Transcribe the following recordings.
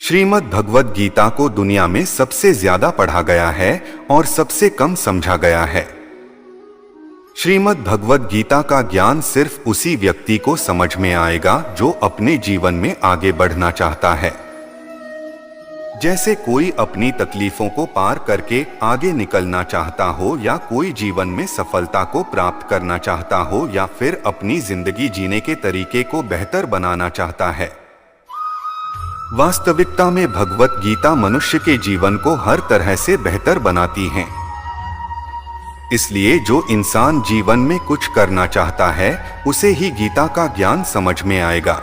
श्रीमद् भगवद गीता को दुनिया में सबसे ज्यादा पढ़ा गया है और सबसे कम समझा गया है। श्रीमद् भगवद गीता का ज्ञान सिर्फ उसी व्यक्ति को समझ में आएगा जो अपने जीवन में आगे बढ़ना चाहता है। जैसे कोई अपनी तकलीफों को पार करके आगे निकलना चाहता हो, या कोई जीवन में सफलता को प्राप्त करना चाहता हो, या फिर अपनी जिंदगी जीने के तरीके को बेहतर बनाना चाहता है। वास्तविकता में भगवत गीता मनुष्य के जीवन को हर तरह से बेहतर बनाती है। इसलिए जो इंसान जीवन में कुछ करना चाहता है उसे ही गीता का ज्ञान समझ में आएगा।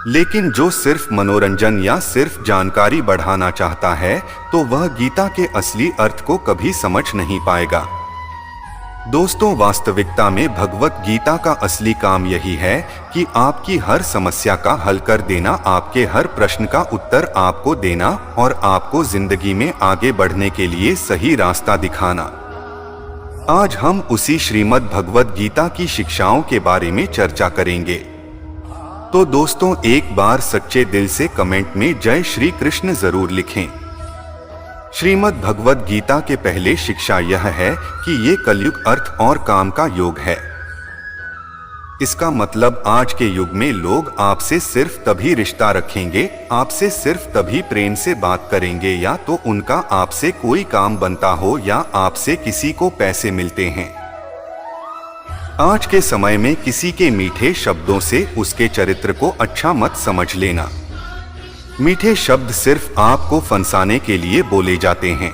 लेकिन जो सिर्फ मनोरंजन या सिर्फ जानकारी बढ़ाना चाहता है तो वह गीता के असली अर्थ को कभी समझ नहीं पाएगा। दोस्तों, वास्तविकता में भगवत गीता का असली काम यही है कि आपकी हर समस्या का हल कर देना, आपके हर प्रश्न का उत्तर आपको देना और आपको जिंदगी में आगे बढ़ने के लिए सही रास्ता दिखाना। आज हम उसी श्रीमद् भगवद गीता की शिक्षाओं के बारे में चर्चा करेंगे। तो दोस्तों, एक बार सच्चे दिल से कमेंट में जय श्री कृष्ण जरूर लिखें। श्रीमद् भगवद गीता के पहले शिक्षा यह है कि ये कलयुग अर्थ और काम का योग है। इसका मतलब आज के युग में लोग आपसे सिर्फ तभी रिश्ता रखेंगे, आपसे सिर्फ तभी प्रेम से बात करेंगे या तो उनका आपसे कोई काम बनता हो या आपसे किसी को पैसे मिलते हैं। आज के समय में किसी के मीठे शब्दों से उसके चरित्र को अच्छा मत समझ लेना। मीठे शब्द सिर्फ आपको फंसाने के लिए बोले जाते हैं।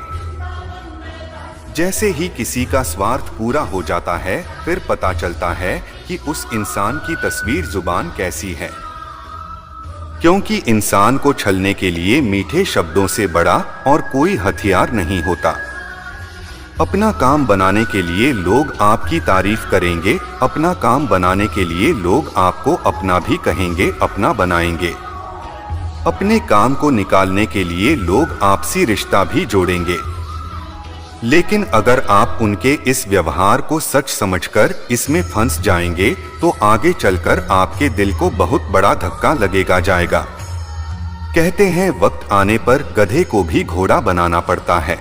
जैसे ही किसी का स्वार्थ पूरा हो जाता है फिर पता चलता है कि उस इंसान की तस्वीर जुबान कैसी है, क्योंकि इंसान को छलने के लिए मीठे शब्दों से बड़ा और कोई हथियार नहीं होता। अपना काम बनाने के लिए लोग आपकी तारीफ करेंगे, अपना काम बनाने के लिए लोग आपको अपना भी कहेंगे, अपना बनाएंगे। अपने काम को निकालने के लिए लोग आपसी रिश्ता भी जोड़ेंगे। लेकिन अगर आप उनके इस व्यवहार को सच समझकर इसमें फंस जाएंगे तो आगे चलकर आपके दिल को बहुत बड़ा धक्का लगेगा जाएगा। कहते हैं वक्त आने पर गधे को भी घोड़ा बनाना पड़ता है।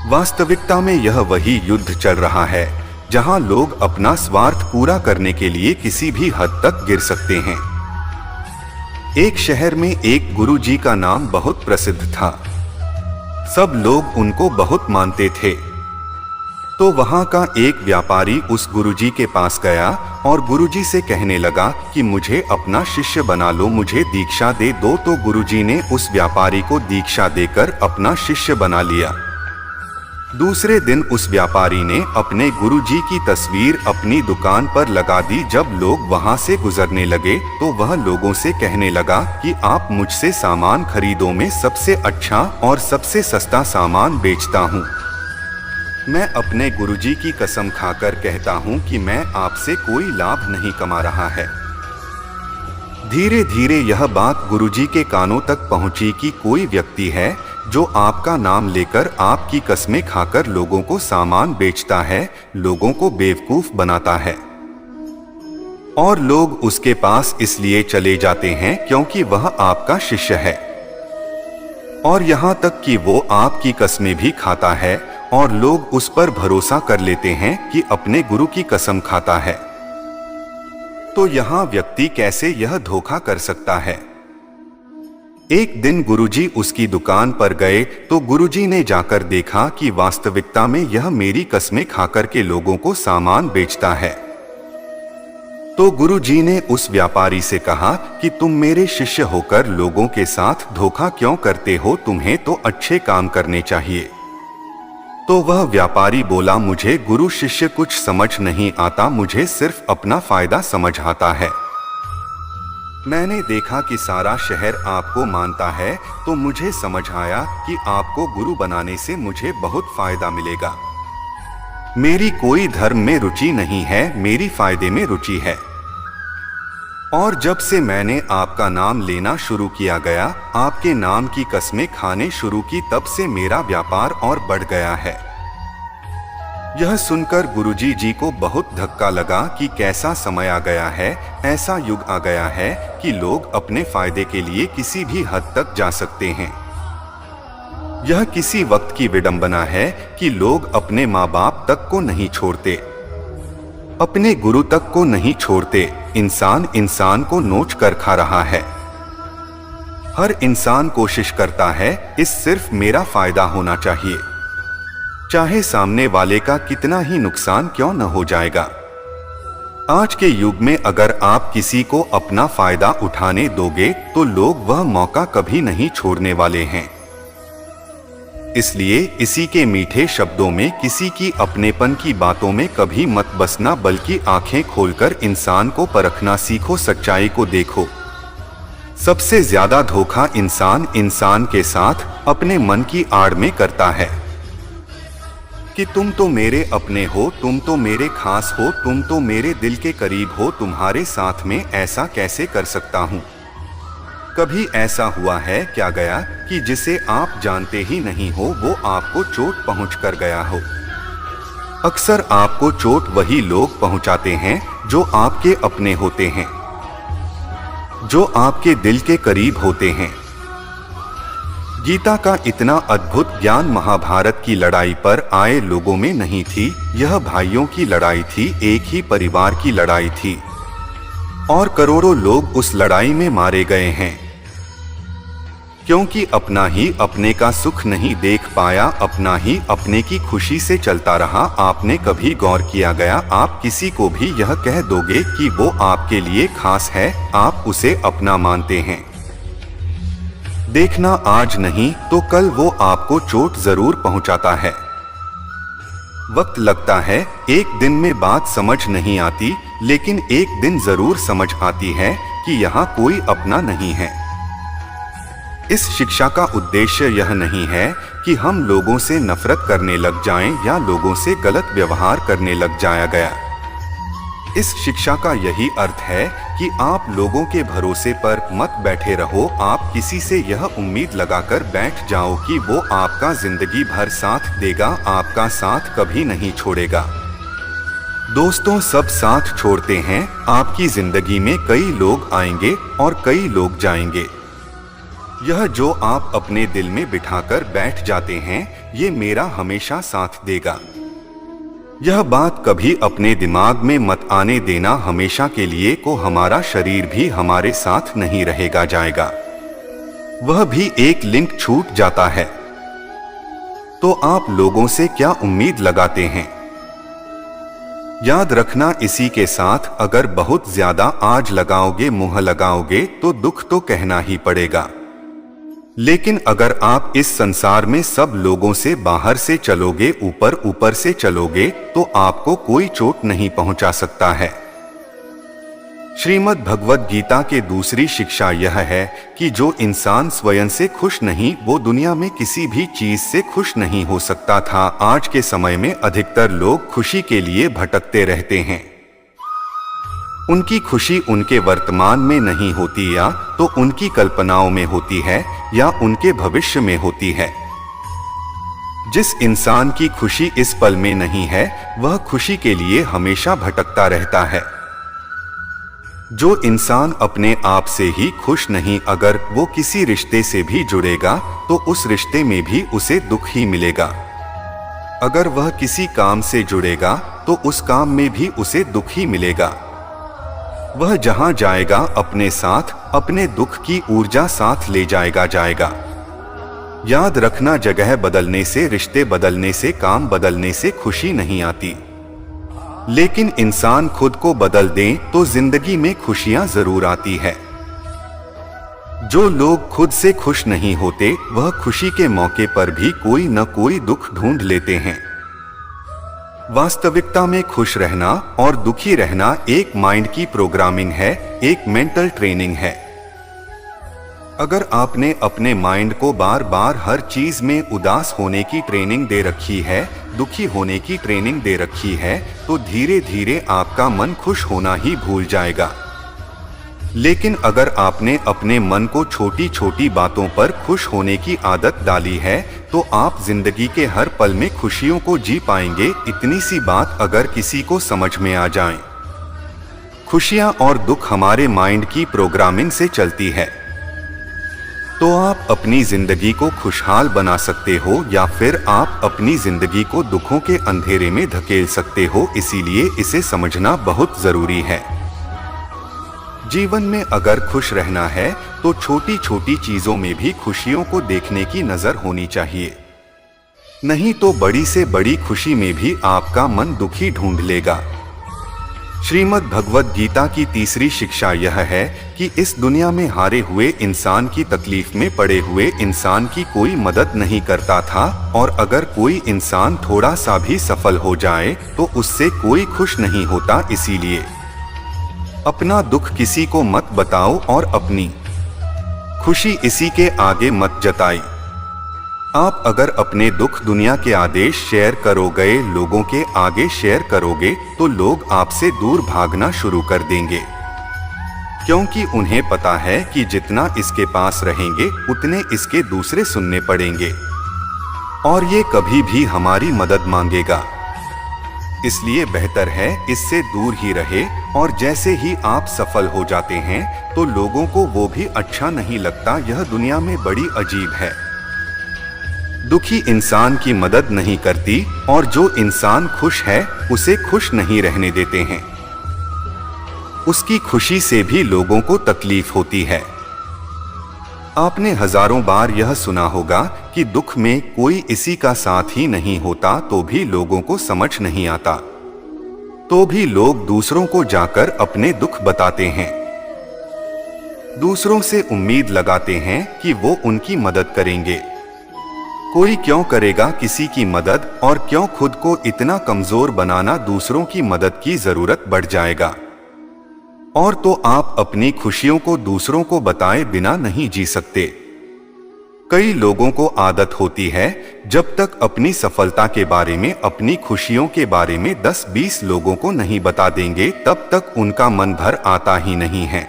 वास्तविकता में यह वही युद्ध चल रहा है जहां लोग अपना स्वार्थ पूरा करने के लिए किसी भी हद तक गिर सकते हैं। एक शहर में एक गुरुजी का नाम बहुत प्रसिद्ध था। सब लोग उनको बहुत मानते थे। तो वहां का एक व्यापारी उस गुरुजी के पास गया और गुरुजी से कहने लगा कि मुझे अपना शिष्य बना लो, मुझे दीक्षा दे दो। तो गुरुजी ने उस व्यापारी को दीक्षा देकर अपना शिष्य बना लिया। दूसरे दिन उस व्यापारी ने अपने गुरुजी की तस्वीर अपनी दुकान पर लगा दी। जब लोग वहां से गुजरने लगे तो वह लोगों से कहने लगा कि आप मुझसे सामान खरीदो, मैं सबसे अच्छा और सबसे सस्ता सामान बेचता हूं। मैं अपने गुरुजी की कसम खाकर कहता हूं कि मैं आपसे कोई लाभ नहीं कमा रहा है। धीरे धीरे यह बात गुरुजी के कानों तक पहुंची कि कोई व्यक्ति है जो आपका नाम लेकर आपकी कसमें खाकर लोगों को सामान बेचता है, लोगों को बेवकूफ बनाता है। और लोग उसके पास इसलिए चले जाते हैं क्योंकि वह आपका शिष्य है। और यहाँ तक कि वो आपकी कसमें भी खाता है और लोग उस पर भरोसा कर लेते हैं कि अपने गुरु की कसम खाता है। तो यहाँ व्यक्ति कैसे यह धोखा कर सकता है? एक दिन गुरुजी उसकी दुकान पर गए तो गुरुजी ने जाकर देखा कि वास्तविकता में यह मेरी कसमें खाकर के लोगों को सामान बेचता है। तो गुरुजी ने उस व्यापारी से कहा कि तुम मेरे शिष्य होकर लोगों के साथ धोखा क्यों करते हो? तुम्हें तो अच्छे काम करने चाहिए। तो वह व्यापारी बोला, मुझे गुरु शिष्य कुछ समझ नहीं आता, मुझे सिर्फ अपना फायदा समझ आता है। मैंने देखा कि सारा शहर आपको मानता है तो मुझे समझ आया कि आपको गुरु बनाने से मुझे बहुत फायदा मिलेगा। मेरी कोई धर्म में रुचि नहीं है, मेरी फायदे में रुचि है। और जब से मैंने आपका नाम लेना शुरू किया गया, आपके नाम की कसमें खाने शुरू की, तब से मेरा व्यापार और बढ़ गया है। यह सुनकर गुरुजी जी को बहुत धक्का लगा कि कैसा समय आ गया है, ऐसा युग आ गया है कि लोग अपने फायदे के लिए किसी भी हद तक जा सकते हैं। यह किसी वक्त की विडंबना है कि लोग अपने माँ बाप तक को नहीं छोड़ते, अपने गुरु तक को नहीं छोड़ते। इंसान इंसान को नोच कर खा रहा है। हर इंसान कोशिश करता है इस सिर्फ मेरा फायदा होना चाहिए, चाहे सामने वाले का कितना ही नुकसान क्यों न हो जाएगा। आज के युग में अगर आप किसी को अपना फायदा उठाने दोगे तो लोग वह मौका कभी नहीं छोड़ने वाले हैं। इसलिए इसी के मीठे शब्दों में किसी की अपनेपन की बातों में कभी मत बसना, बल्कि आंखें खोलकर इंसान को परखना सीखो, सच्चाई को देखो। सबसे ज्यादा धोखा इंसान इंसान के साथ अपने मन की आड़ में करता है कि तुम तो मेरे अपने हो, तुम तो मेरे खास हो, तुम तो मेरे दिल के करीब हो, तुम्हारे साथ में ऐसा कैसे कर सकता हूं। कभी ऐसा हुआ है क्या गया कि जिसे आप जानते ही नहीं हो वो आपको चोट पहुंच कर गया हो। अक्सर आपको चोट वही लोग पहुंचाते हैं जो आपके अपने होते हैं, जो आपके दिल के करीब होते हैं। गीता का इतना अद्भुत ज्ञान महाभारत की लड़ाई पर आए लोगों में नहीं थी। यह भाइयों की लड़ाई थी, एक ही परिवार की लड़ाई थी और करोड़ों लोग उस लड़ाई में मारे गए हैं, क्योंकि अपना ही अपने का सुख नहीं देख पाया, अपना ही अपने की खुशी से चलता रहा। आपने कभी गौर किया गया, आप किसी को भी यह कह दोगे कि वो आपके लिए खास है, आप उसे अपना मानते हैं। देखना आज नहीं तो कल वो आपको चोट जरूर पहुंचाता है। वक्त लगता है, एक दिन में बात समझ नहीं आती, लेकिन एक दिन जरूर समझ आती है कि यहाँ कोई अपना नहीं है। इस शिक्षा का उद्देश्य यह नहीं है कि हम लोगों से नफरत करने लग जाएं या लोगों से गलत व्यवहार करने लग जाया गया। इस शिक्षा का यही अर्थ है कि आप लोगों के भरोसे पर मत बैठे रहो। आप किसी से यह उम्मीद लगाकर बैठ जाओ कि वो आपका जिंदगी भर साथ देगा, आपका साथ कभी नहीं छोड़ेगा। दोस्तों, सब साथ छोड़ते हैं। आपकी जिंदगी में कई लोग आएंगे और कई लोग जाएंगे। यह जो आप अपने दिल में बिठाकर बैठ जाते हैं, ये मेरा हमेशा साथ देगा, यह बात कभी अपने दिमाग में मत आने देना। हमेशा के लिए को हमारा शरीर भी हमारे साथ नहीं रहेगा, जाएगा। वह भी एक लिंक छूट जाता है तो आप लोगों से क्या उम्मीद लगाते हैं। याद रखना, इसी के साथ अगर बहुत ज्यादा आज लगाओगे, मुंह लगाओगे तो दुख तो कहना ही पड़ेगा। लेकिन अगर आप इस संसार में सब लोगों से बाहर से चलोगे, ऊपर ऊपर से चलोगे, तो आपको कोई चोट नहीं पहुंचा सकता है। श्रीमद् भगवद गीता के दूसरी शिक्षा यह है कि जो इंसान स्वयं से खुश नहीं, वो दुनिया में किसी भी चीज से खुश नहीं हो सकता था। आज के समय में अधिकतर लोग खुशी के लिए भटकते रहते हैं। उनकी खुशी उनके वर्तमान में नहीं होती, या तो उनकी कल्पनाओं में होती है या उनके भविष्य में होती है। जिस इंसान की खुशी इस पल में नहीं है, वह खुशी के लिए हमेशा भटकता रहता है। जो इंसान अपने आप से ही खुश नहीं, अगर वो किसी रिश्ते से भी जुड़ेगा तो उस रिश्ते में भी उसे दुख ही मिलेगा। अगर वह किसी काम से जुड़ेगा तो उस काम में भी उसे दुख ही मिलेगा। वह जहां जाएगा अपने साथ अपने दुख की ऊर्जा साथ ले जाएगा। याद रखना, जगह बदलने से, रिश्ते बदलने से, काम बदलने से खुशी नहीं आती, लेकिन इंसान खुद को बदल दें तो जिंदगी में खुशियां जरूर आती है। जो लोग खुद से खुश नहीं होते, वह खुशी के मौके पर भी कोई न कोई दुख ढूंढ लेते हैं। वास्तविकता में खुश रहना और दुखी रहना एक माइंड की प्रोग्रामिंग है, एक मेंटल ट्रेनिंग है। अगर आपने अपने माइंड को बार बार हर चीज में उदास होने की ट्रेनिंग दे रखी है, दुखी होने की ट्रेनिंग दे रखी है, तो धीरे धीरे आपका मन खुश होना ही भूल जाएगा। लेकिन अगर आपने अपने मन को छोटी छोटी बातों पर खुश होने की आदत डाली है तो आप जिंदगी के हर पल में खुशियों को जी पाएंगे। इतनी सी बात अगर किसी को समझ में आ जाए। खुशियां और दुख हमारे माइंड की प्रोग्रामिंग से चलती है। तो आप अपनी जिंदगी को खुशहाल बना सकते हो या फिर आप अपनी जिंदगी को दुखों के अंधेरे में धकेल सकते हो। इसीलिए इसे समझना बहुत जरूरी है। जीवन में अगर खुश रहना है तो छोटी छोटी चीजों में भी खुशियों को देखने की नजर होनी चाहिए, नहीं तो बड़ी से बड़ी खुशी में भी आपका मन दुखी ढूंढ लेगा। श्रीमद् भगवद गीता की तीसरी शिक्षा यह है कि इस दुनिया में हारे हुए इंसान की तकलीफ में पड़े हुए इंसान की कोई मदद नहीं करता था, और अगर कोई इंसान थोड़ा सा भी सफल हो जाए तो उससे कोई खुश नहीं होता। इसीलिए अपना दुख किसी को मत बताओ और अपनी खुशी इसी के आगे मत जताई। आप अगर अपने दुख दुनिया के आदेश शेयर करोगे, लोगों के आगे शेयर करोगे, तो लोग आपसे दूर भागना शुरू कर देंगे, क्योंकि उन्हें पता है कि जितना इसके पास रहेंगे उतने इसके दूसरे सुनने पड़ेंगे और ये कभी भी हमारी मदद मांगेगा। इसलिए बेहतर है इससे दूर ही रहे। और जैसे ही आप सफल हो जाते हैं तो लोगों को वो भी अच्छा नहीं लगता। यह दुनिया में बड़ी अजीब है। दुखी इंसान की मदद नहीं करती और जो इंसान खुश है उसे खुश नहीं रहने देते हैं। उसकी खुशी से भी लोगों को तकलीफ होती है। आपने हजारों बार यह सुना होगा कि दुख में कोई इसी का साथ ही नहीं होता तो भी लोगों को समझ नहीं आता, तो भी लोग दूसरों को जाकर अपने दुख बताते हैं। दूसरों से उम्मीद लगाते हैं कि वो उनकी मदद करेंगे। कोई क्यों करेगा किसी की मदद, और क्यों खुद को इतना कमजोर बनाना। दूसरों की मदद की जरूरत बढ़ जाएगा और तो आप अपनी खुशियों को दूसरों को बताए बिना नहीं जी सकते। कई लोगों को आदत होती है जब तक अपनी सफलता के बारे में, अपनी खुशियों के बारे में 10-20 लोगों को नहीं बता देंगे तब तक उनका मन भर आता ही नहीं है।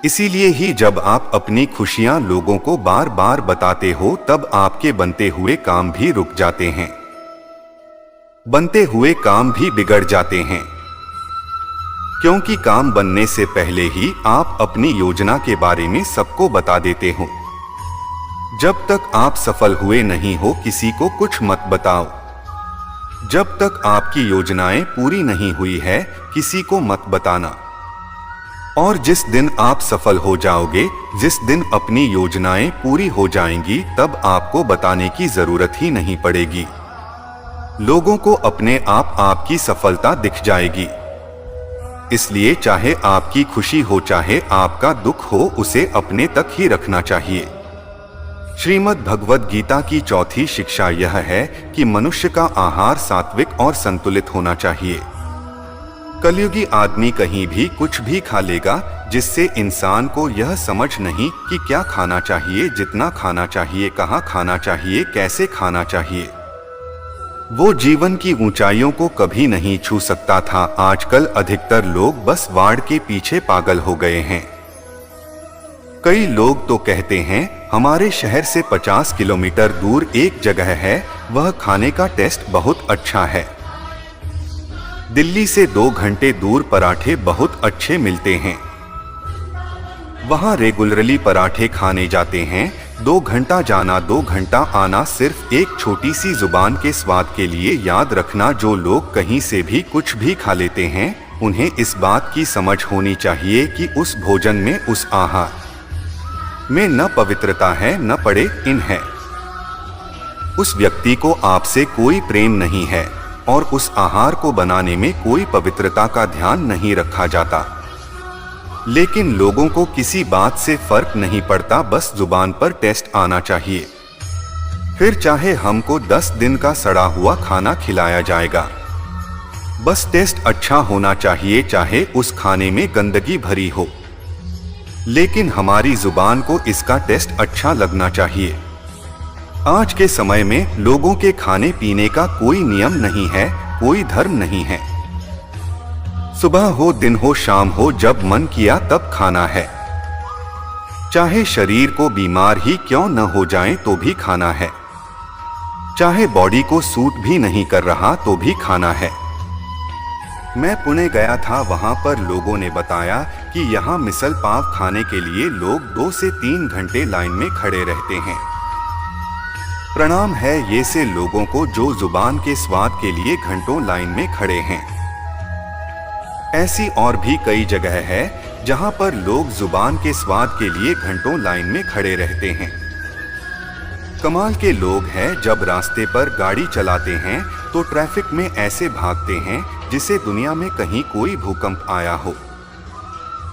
इसीलिए ही जब आप अपनी खुशियां लोगों को बार बार बताते हो तब आपके बनते हुए काम भी रुक जाते हैं, बनते हुए काम भी बिगड़ जाते हैं, क्योंकि काम बनने से पहले ही आप अपनी योजना के बारे में सबको बता देते हो। जब तक आप सफल हुए नहीं हो किसी को कुछ मत बताओ। जब तक आपकी योजनाएं पूरी नहीं हुई है किसी को मत बताना। और जिस दिन आप सफल हो जाओगे, जिस दिन अपनी योजनाएं पूरी हो जाएंगी, तब आपको बताने की जरूरत ही नहीं पड़ेगी। लोगों को अपने आप आपकी सफलता दिख जाएगी। इसलिए चाहे आपकी खुशी हो चाहे आपका दुख हो, उसे अपने तक ही रखना चाहिए। श्रीमद् भगवद गीता की चौथी शिक्षा यह है कि मनुष्य का आहार सात्विक और संतुलित होना चाहिए। कलयुगी आदमी कहीं भी कुछ भी खा लेगा, जिससे इंसान को यह समझ नहीं कि क्या खाना चाहिए, जितना खाना चाहिए, कहाँ खाना चाहिए, कैसे खाना चाहिए। वो जीवन की ऊंचाइयों को कभी नहीं छू सकता था। आजकल अधिकतर लोग बस वार्ड के पीछे पागल हो गए हैं। कई लोग तो कहते हैं हमारे शहर से 50 किलोमीटर दूर एक जगह है, वह खाने का टेस्ट बहुत अच्छा है। दिल्ली से 2 घंटे दूर पराठे बहुत अच्छे मिलते हैं। वहां रेगुलरली पराठे खाने जाते हैं। 2 घंटा जाना 2 घंटा आना सिर्फ एक छोटी सी जुबान के स्वाद के लिए। याद रखना, जो लोग कहीं से भी कुछ भी खा लेते हैं उन्हें इस बात की समझ होनी चाहिए कि उस भोजन में, उस आहार में न पवित्रता है न पड़े इन है। उस व्यक्ति को आपसे कोई प्रेम नहीं है और उस आहार को बनाने में कोई पवित्रता का ध्यान नहीं रखा जाता। लेकिन लोगों को किसी बात से फर्क नहीं पड़ता, बस जुबान पर टेस्ट आना चाहिए। फिर चाहे हमको 10 दिन का सड़ा हुआ खाना खिलाया जाएगा, बस टेस्ट अच्छा होना चाहिए, चाहे उस खाने में गंदगी भरी हो, लेकिन हमारी जुबान को इसका टेस्ट अच्छा लगना चाहिए। आज के समय में लोगों के खाने पीने का कोई नियम नहीं है, कोई धर्म नहीं है। सुबह हो, दिन हो, शाम हो, जब मन किया तब खाना है। चाहे शरीर को बीमार ही क्यों न हो जाए तो भी खाना है। चाहे बॉडी को सूट भी नहीं कर रहा तो भी खाना है। मैं पुणे गया था, वहां पर लोगों ने बताया कि यहाँ मिसल पाव खाने के लिए लोग 2 से 3 घंटे लाइन में खड़े रहते हैं। प्रणाम है ये से लोगों को जो जुबान के स्वाद के लिए घंटों लाइन में खड़े हैं। ऐसी और भी कई जगह है जहां पर लोग जुबान के स्वाद के लिए घंटों लाइन में खड़े रहते हैं। कमाल के लोग हैं, जब रास्ते पर गाड़ी चलाते हैं तो ट्रैफिक में ऐसे भागते हैं जिसे दुनिया में कहीं कोई भूकंप आया हो।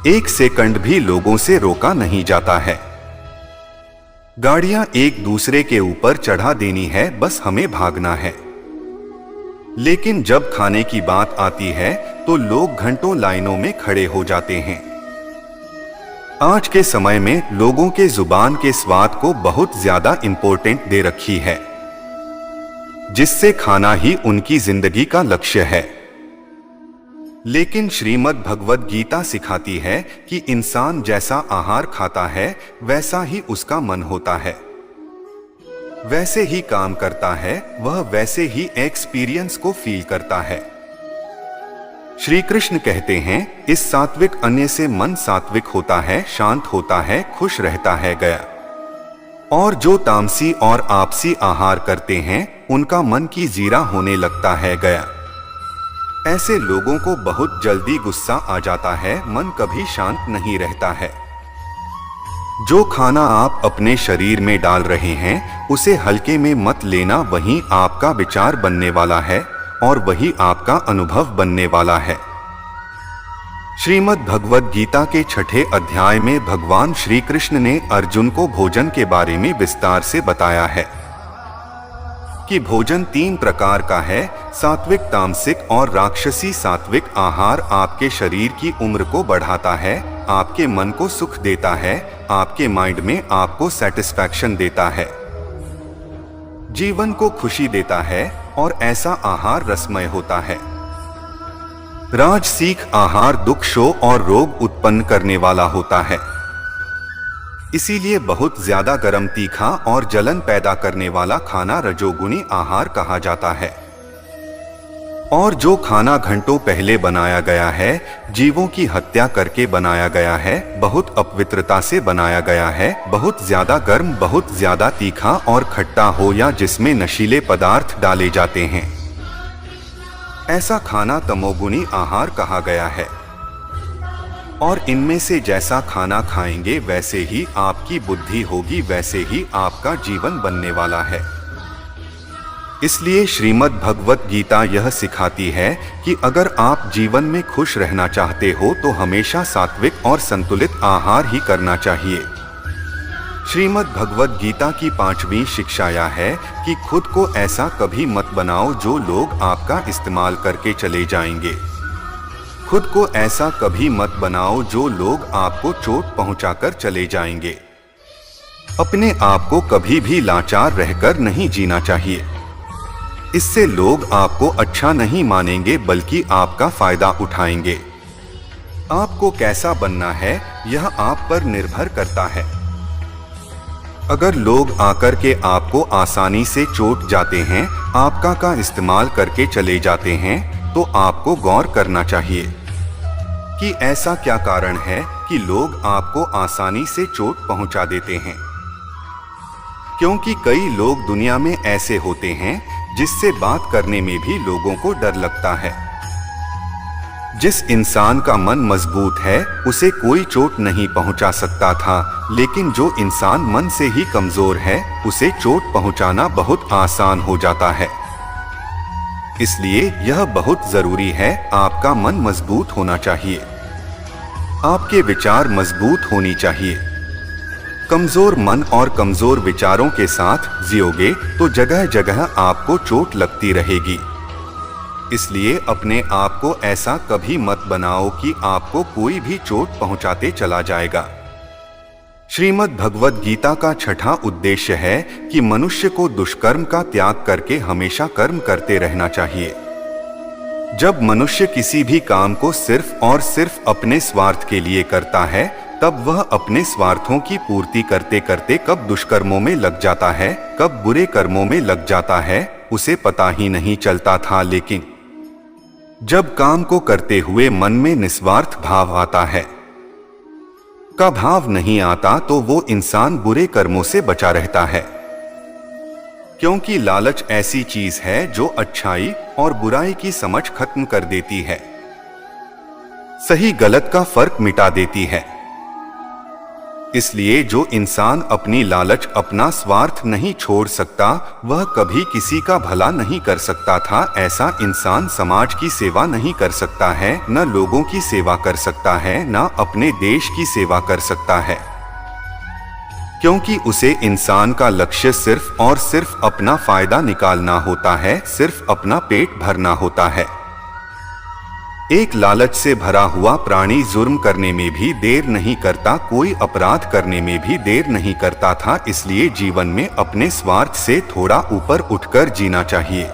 1 सेकंड भी लोगों से रोका नहीं जाता है। गाड़ियां एक दूसरे के ऊपर चढ़ा देनी है, बस हमें भागना है। लेकिन जब खाने की बात आती है तो लोग घंटों लाइनों में खड़े हो जाते हैं। आज के समय में लोगों के जुबान के स्वाद को बहुत ज्यादा इंपॉर्टेंट दे रखी है, जिससे खाना ही उनकी जिंदगी का लक्ष्य है। लेकिन श्रीमद् भगवद गीता सिखाती है कि इंसान जैसा आहार खाता है वैसा ही उसका मन होता है, वैसे ही काम करता है, वह वैसे ही एक्सपीरियंस को फील करता है। श्री कृष्ण कहते हैं, इस सात्विक अन्न से मन सात्विक होता है, शांत होता है, खुश रहता है गया। और जो तामसी और आपसी आहार करते हैं उनका मन की जीरा होने लगता है गया। ऐसे लोगों को बहुत जल्दी गुस्सा आ जाता है, मन कभी शांत नहीं रहता है। जो खाना आप अपने शरीर में डाल रहे हैं उसे हल्के में मत लेना, वही आपका विचार बनने वाला है और वही आपका अनुभव बनने वाला है। श्रीमद् भगवद गीता के 6ठे अध्याय में भगवान श्री कृष्ण ने अर्जुन को भोजन के बारे में विस्तार से बताया है कि भोजन 3 प्रकार का है, सात्विक, तामसिक और राक्षसी। सात्विक आहार आपके शरीर की उम्र को बढ़ाता है, आपके मन को सुख देता है, आपके माइंड में आपको सेटिस्फैक्शन देता है, जीवन को खुशी देता है और ऐसा आहार रसमय होता है। राजसिक आहार दुख, शोक और रोग उत्पन्न करने वाला होता है, इसीलिए बहुत ज्यादा गर्म, तीखा और जलन पैदा करने वाला खाना रजोगुणी आहार कहा जाता है। और जो खाना घंटों पहले बनाया गया है, जीवों की हत्या करके बनाया गया है, बहुत अपवित्रता से बनाया गया है, बहुत ज्यादा गर्म, बहुत ज्यादा तीखा और खट्टा हो या जिसमें नशीले पदार्थ डाले जाते हैं, ऐसा खाना तमोगुणी आहार कहा गया है। और इनमें से जैसा खाना खाएंगे वैसे ही आपकी बुद्धि होगी, वैसे ही आपका जीवन बनने वाला है। इसलिए श्रीमद् भगवद गीता यह सिखाती है कि अगर आप जीवन में खुश रहना चाहते हो तो हमेशा सात्विक और संतुलित आहार ही करना चाहिए। श्रीमद् भगवद गीता की 5वीं शिक्षा यह है कि खुद को ऐसा कभी मत बनाओ जो लोग आपका इस्तेमाल करके चले जाएंगे। खुद को ऐसा कभी मत बनाओ जो लोग आपको चोट पहुंचाकर चले जाएंगे। अपने आप को कभी भी लाचार रहकर नहीं जीना चाहिए, इससे लोग आपको अच्छा नहीं मानेंगे बल्कि आपका फायदा उठाएंगे। आपको कैसा बनना है यह आप पर निर्भर करता है। अगर लोग आकर के आपको आसानी से चोट जाते हैं, आपका का इस्तेमाल करके चले जाते हैं, तो आपको गौर करना चाहिए कि ऐसा क्या कारण है कि लोग आपको आसानी से चोट पहुंचा देते हैं। क्योंकि कई लोग दुनिया में ऐसे होते हैं जिससे बात करने में भी लोगों को डर लगता है। जिस इंसान का मन मजबूत है उसे कोई चोट नहीं पहुंचा सकता था, लेकिन जो इंसान मन से ही कमजोर है उसे चोट पहुंचाना बहुत आसान हो जाता है। इसलिए यह बहुत जरूरी है, आपका मन मजबूत होना चाहिए, आपके विचार मजबूत होनी चाहिए। कमजोर मन और कमजोर विचारों के साथ जियोगे तो जगह जगह आपको चोट लगती रहेगी। इसलिए अपने आप को ऐसा कभी मत बनाओ कि आपको कोई भी चोट पहुंचाते चला जाएगा। श्रीमद् भगवद गीता का 6ठा उद्देश्य है कि मनुष्य को दुष्कर्म का त्याग करके हमेशा कर्म करते रहना चाहिए। जब मनुष्य किसी भी काम को सिर्फ और सिर्फ अपने स्वार्थ के लिए करता है, तब वह अपने स्वार्थों की पूर्ति करते करते कब दुष्कर्मों में लग जाता है, कब बुरे कर्मों में लग जाता है, उसे पता ही नहीं चलता था। लेकिन जब काम को करते हुए मन में निस्वार्थ भाव आता है, का भाव नहीं आता, तो वो इंसान बुरे कर्मों से बचा रहता है। क्योंकि लालच ऐसी चीज है जो अच्छाई और बुराई की समझ खत्म कर देती है, सही गलत का फर्क मिटा देती है। इसलिए जो इंसान अपनी लालच, अपना स्वार्थ नहीं छोड़ सकता, वह कभी किसी का भला नहीं कर सकता था। ऐसा इंसान समाज की सेवा नहीं कर सकता है, न लोगों की सेवा कर सकता है, न अपने देश की सेवा कर सकता है। क्योंकि उसे इंसान का लक्ष्य सिर्फ और सिर्फ अपना फायदा निकालना होता है, सिर्फ अपना पेट भरना होता है। एक लालच से भरा हुआ प्राणी जुर्म करने में भी देर नहीं करता, कोई अपराध करने में भी देर नहीं करता था। इसलिए जीवन में अपने स्वार्थ से थोड़ा ऊपर उठकर जीना चाहिए।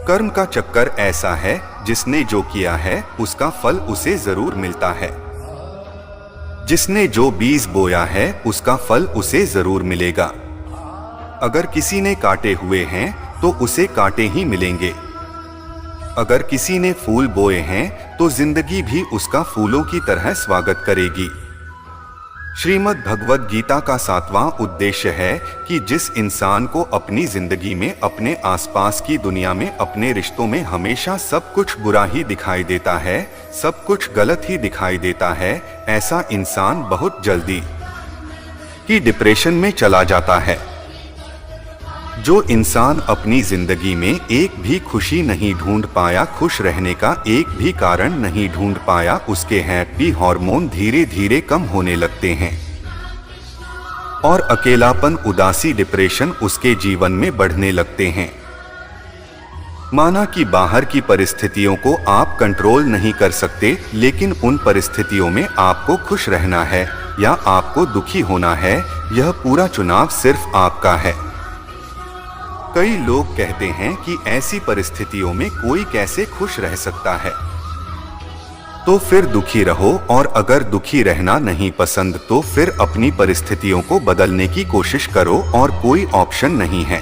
कर्म का चक्कर ऐसा है, जिसने जो किया है उसका फल उसे जरूर मिलता है। जिसने जो बीज बोया है उसका फल उसे जरूर मिलेगा। अगर किसी ने काटे हुए हैं तो उसे काटे ही मिलेंगे। अगर किसी ने फूल बोए हैं तो जिंदगी भी उसका फूलों की तरह स्वागत करेगी। श्रीमद् भगवद गीता का 7वां उद्देश्य है कि जिस इंसान को अपनी जिंदगी में, अपने आसपास की दुनिया में, अपने रिश्तों में हमेशा सब कुछ बुरा ही दिखाई देता है, सब कुछ गलत ही दिखाई देता है, ऐसा इंसान बहुत जल्दी ही डिप्रेशन में चला जाता है। जो इंसान अपनी जिंदगी में एक भी खुशी नहीं ढूंढ पाया, खुश रहने का एक भी कारण नहीं ढूंढ पाया, उसके हैप्पी हार्मोन धीरे धीरे कम होने लगते हैं और अकेलापन, उदासी, डिप्रेशन उसके जीवन में बढ़ने लगते हैं। माना कि बाहर की परिस्थितियों को आप कंट्रोल नहीं कर सकते, लेकिन उन परिस्थितियों में आपको खुश रहना है या आपको दुखी होना है, यह पूरा चुनाव सिर्फ आपका है। कई लोग कहते हैं कि ऐसी परिस्थितियों में कोई कैसे खुश रह सकता है, तो फिर दुखी रहो, और अगर दुखी रहना नहीं पसंद तो फिर अपनी परिस्थितियों को बदलने की कोशिश करो, और कोई ऑप्शन नहीं है।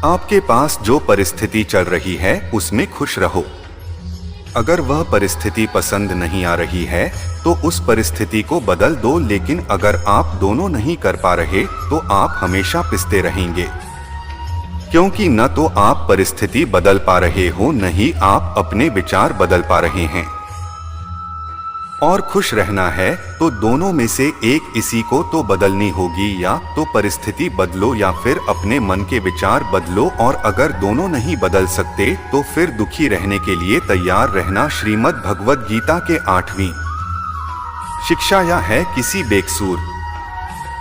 आपके पास जो परिस्थिति चल रही है उसमें खुश रहो। अगर वह परिस्थिति पसंद नहीं आ रही है तो उस परिस्थिति को बदल दो, लेकिन अगर आप दोनों नहीं कर पा रहे तो आप हमेशा पिसते रहेंगे, क्योंकि न तो आप परिस्थिति बदल पा रहे हो, न ही आप अपने विचार बदल पा रहे हैं। और खुश रहना है तो दोनों में से एक इसी को तो बदलनी होगी, या तो परिस्थिति बदलो या फिर अपने मन के विचार बदलो, और अगर दोनों नहीं बदल सकते तो फिर दुखी रहने के लिए तैयार रहना। श्रीमद् भगवद गीता के 8वीं शिक्षा यह है, किसी बेकसूर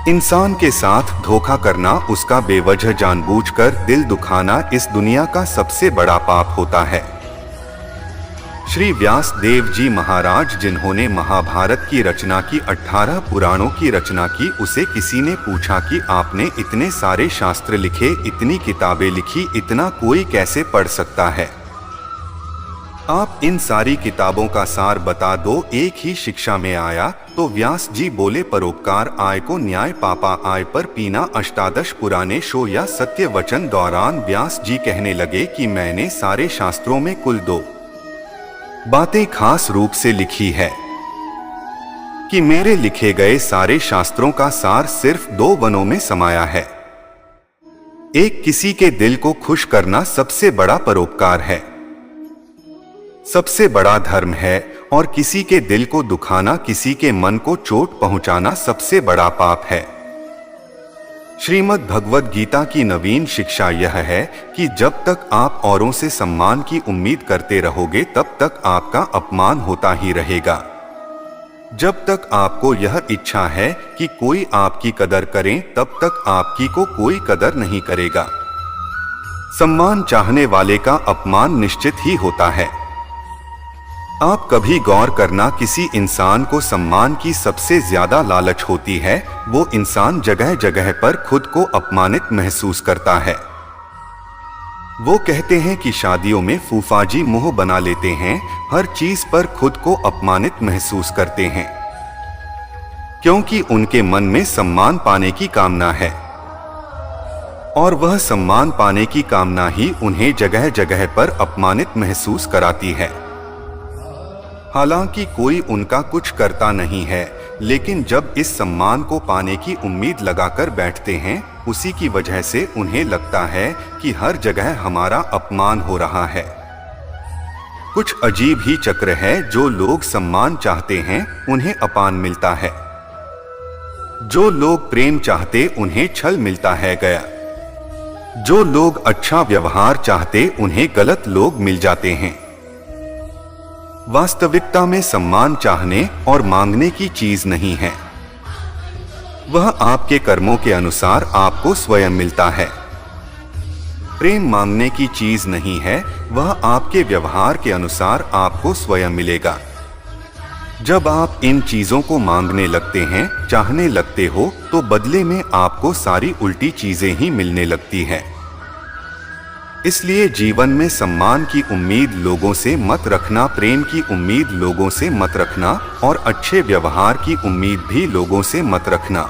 इंसान के साथ धोखा करना, उसका बेवजह जानबूझकर दिल दुखाना इस दुनिया का सबसे बड़ा पाप होता है। श्री व्यास देव जी महाराज, जिन्होंने महाभारत की रचना की, 18 पुराणों की रचना की, उसे किसी ने पूछा कि आपने इतने सारे शास्त्र लिखे, इतनी किताबें लिखी, इतना कोई कैसे पढ़ सकता है? आप इन सारी किताबों का सार बता दो, एक ही शिक्षा में आया। तो व्यास जी बोले, परोपकार आय को न्याय, पापा आय पर पीना। अष्टादश पुराने शो या सत्य वचन दौरान व्यास जी कहने लगे कि मैंने सारे शास्त्रों में कुल 2 बातें खास रूप से लिखी है, कि मेरे लिखे गए सारे शास्त्रों का सार सिर्फ 2 वनों में समाया है। एक, किसी के दिल को खुश करना सबसे बड़ा परोपकार है, सबसे बड़ा धर्म है, और किसी के दिल को दुखाना, किसी के मन को चोट पहुंचाना सबसे बड़ा पाप है। श्रीमद् भगवद गीता की नवीन शिक्षा यह है कि जब तक आप औरों से सम्मान की उम्मीद करते रहोगे तब तक आपका अपमान होता ही रहेगा। जब तक आपको यह इच्छा है कि कोई आपकी कदर करे, तब तक आपकी को कोई कदर नहीं करेगा। सम्मान चाहने वाले का अपमान निश्चित ही होता है। आप कभी गौर करना, किसी इंसान को सम्मान की सबसे ज्यादा लालच होती है, वो इंसान जगह जगह पर खुद को अपमानित महसूस करता है। वो कहते हैं कि शादियों में फूफाजी मुंह बना लेते हैं, हर चीज पर खुद को अपमानित महसूस करते हैं, क्योंकि उनके मन में सम्मान पाने की कामना है और वह सम्मान पाने की कामना ही उन्हें जगह जगह पर अपमानित महसूस कराती है। हालांकि कोई उनका कुछ करता नहीं है, लेकिन जब इस सम्मान को पाने की उम्मीद लगाकर बैठते हैं, उसी की वजह से उन्हें लगता है कि हर जगह हमारा अपमान हो रहा है। कुछ अजीब ही चक्र है, जो लोग सम्मान चाहते हैं उन्हें अपमान मिलता है, जो लोग प्रेम चाहते उन्हें छल मिलता है गया, जो लोग अच्छा व्यवहार चाहते उन्हें गलत लोग मिल जाते हैं। वास्तविकता में सम्मान चाहने और मांगने की चीज नहीं है, वह आपके कर्मों के अनुसार आपको स्वयं मिलता है। प्रेम मांगने की चीज नहीं है, वह आपके व्यवहार के अनुसार आपको स्वयं मिलेगा। जब आप इन चीजों को मांगने लगते हैं, चाहने लगते हो, तो बदले में आपको सारी उल्टी चीजें ही मिलने लगती हैं। इसलिए जीवन में सम्मान की उम्मीद लोगों से मत रखना, प्रेम की उम्मीद लोगों से मत रखना और अच्छे व्यवहार की उम्मीद भी लोगों से मत रखना।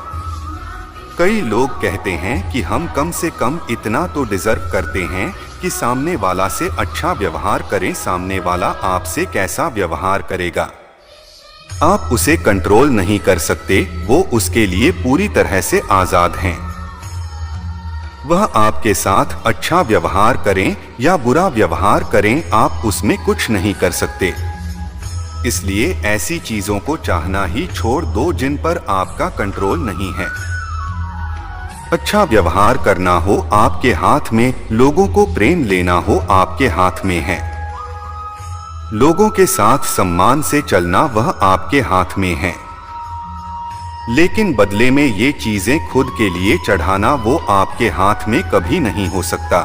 कई लोग कहते हैं कि हम कम से कम इतना तो डिजर्व करते हैं कि सामने वाला से अच्छा व्यवहार करें। सामने वाला आपसे कैसा व्यवहार करेगा आप उसे कंट्रोल नहीं कर सकते, वो उसके लिए पूरी तरह से आजाद हैं। वह आपके साथ अच्छा व्यवहार करें या बुरा व्यवहार करें, आप उसमें कुछ नहीं कर सकते। इसलिए ऐसी चीजों को चाहना ही छोड़ दो जिन पर आपका कंट्रोल नहीं है। अच्छा व्यवहार करना हो आपके हाथ में, लोगों को प्रेम लेना हो आपके हाथ में है, लोगों के साथ सम्मान से चलना वह आपके हाथ में है, लेकिन बदले में ये चीजें खुद के लिए चढ़ाना वो आपके हाथ में कभी नहीं हो सकता।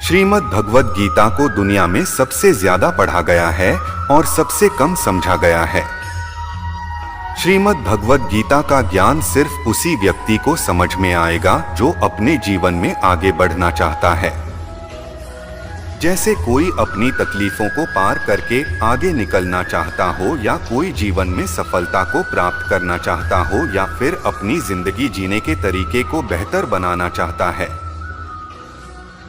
श्रीमद् भगवद गीता को दुनिया में सबसे ज्यादा पढ़ा गया है और सबसे कम समझा गया है। श्रीमद् भगवद गीता का ज्ञान सिर्फ उसी व्यक्ति को समझ में आएगा जो अपने जीवन में आगे बढ़ना चाहता है। जैसे कोई अपनी तकलीफों को पार करके आगे निकलना चाहता हो, या कोई जीवन में सफलता को प्राप्त करना चाहता हो, या फिर अपनी जिंदगी जीने के तरीके को बेहतर बनाना चाहता है।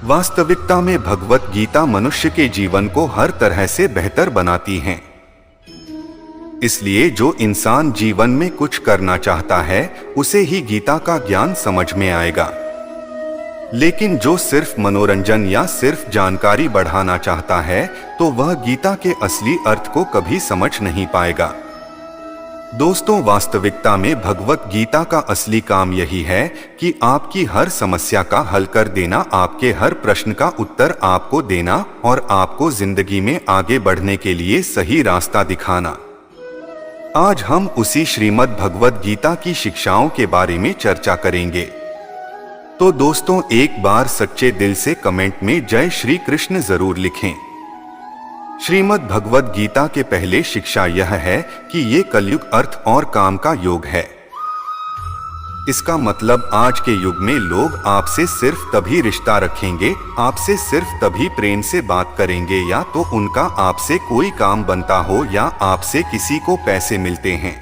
वास्तविकता में भगवत गीता मनुष्य के जीवन को हर तरह से बेहतर बनाती है। इसलिए जो इंसान जीवन में कुछ करना चाहता है उसे ही गीता का ज्ञान समझ में आएगा, लेकिन जो सिर्फ मनोरंजन या सिर्फ जानकारी बढ़ाना चाहता है तो वह गीता के असली अर्थ को कभी समझ नहीं पाएगा। दोस्तों, वास्तविकता में भगवत गीता का असली काम यही है कि आपकी हर समस्या का हल कर देना, आपके हर प्रश्न का उत्तर आपको देना और आपको जिंदगी में आगे बढ़ने के लिए सही रास्ता दिखाना। आज हम उसी श्रीमद् भगवद गीता की शिक्षाओं के बारे में चर्चा करेंगे। तो दोस्तों, एक बार सच्चे दिल से कमेंट में जय श्री कृष्ण जरूर लिखें। श्रीमद् भगवद गीता के पहले शिक्षा यह है कि ये कलयुग अर्थ और काम का योग है। इसका मतलब आज के युग में लोग आपसे सिर्फ तभी रिश्ता रखेंगे, आपसे सिर्फ तभी प्रेम से बात करेंगे, या तो उनका आपसे कोई काम बनता हो या आपसे किसी को पैसे मिलते हैं।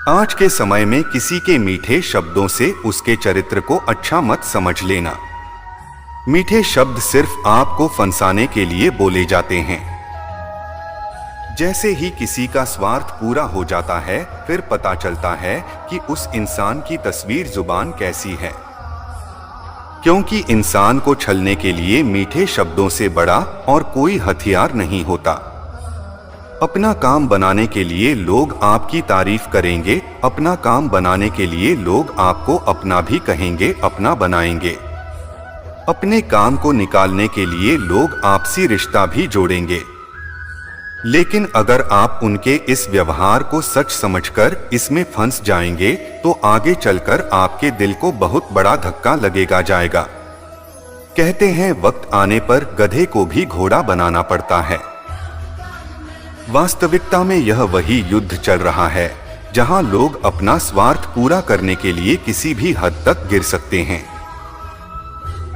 आज के समय में किसी के मीठे शब्दों से उसके चरित्र को अच्छा मत समझ लेना। मीठे शब्द सिर्फ आपको फंसाने के लिए बोले जाते हैं। जैसे ही किसी का स्वार्थ पूरा हो जाता है, फिर पता चलता है कि उस इंसान की तस्वीर जुबान कैसी है, क्योंकि इंसान को छलने के लिए मीठे शब्दों से बड़ा और कोई हथियार नहीं होता। अपना काम बनाने के लिए लोग आपकी तारीफ करेंगे, अपना काम बनाने के लिए लोग आपको अपना भी कहेंगे, अपना बनाएंगे। अपने काम को निकालने के लिए लोग आपसी रिश्ता भी जोड़ेंगे। लेकिन अगर आप उनके इस व्यवहार को सच समझकर इसमें फंस जाएंगे तो आगे चलकर आपके दिल को बहुत बड़ा धक्का लगेगा जाएगा। कहते हैं वक्त आने पर गधे को भी घोड़ा बनाना पड़ता है। वास्तविकता में यह वही युद्ध चल रहा है जहां लोग अपना स्वार्थ पूरा करने के लिए किसी भी हद तक गिर सकते हैं।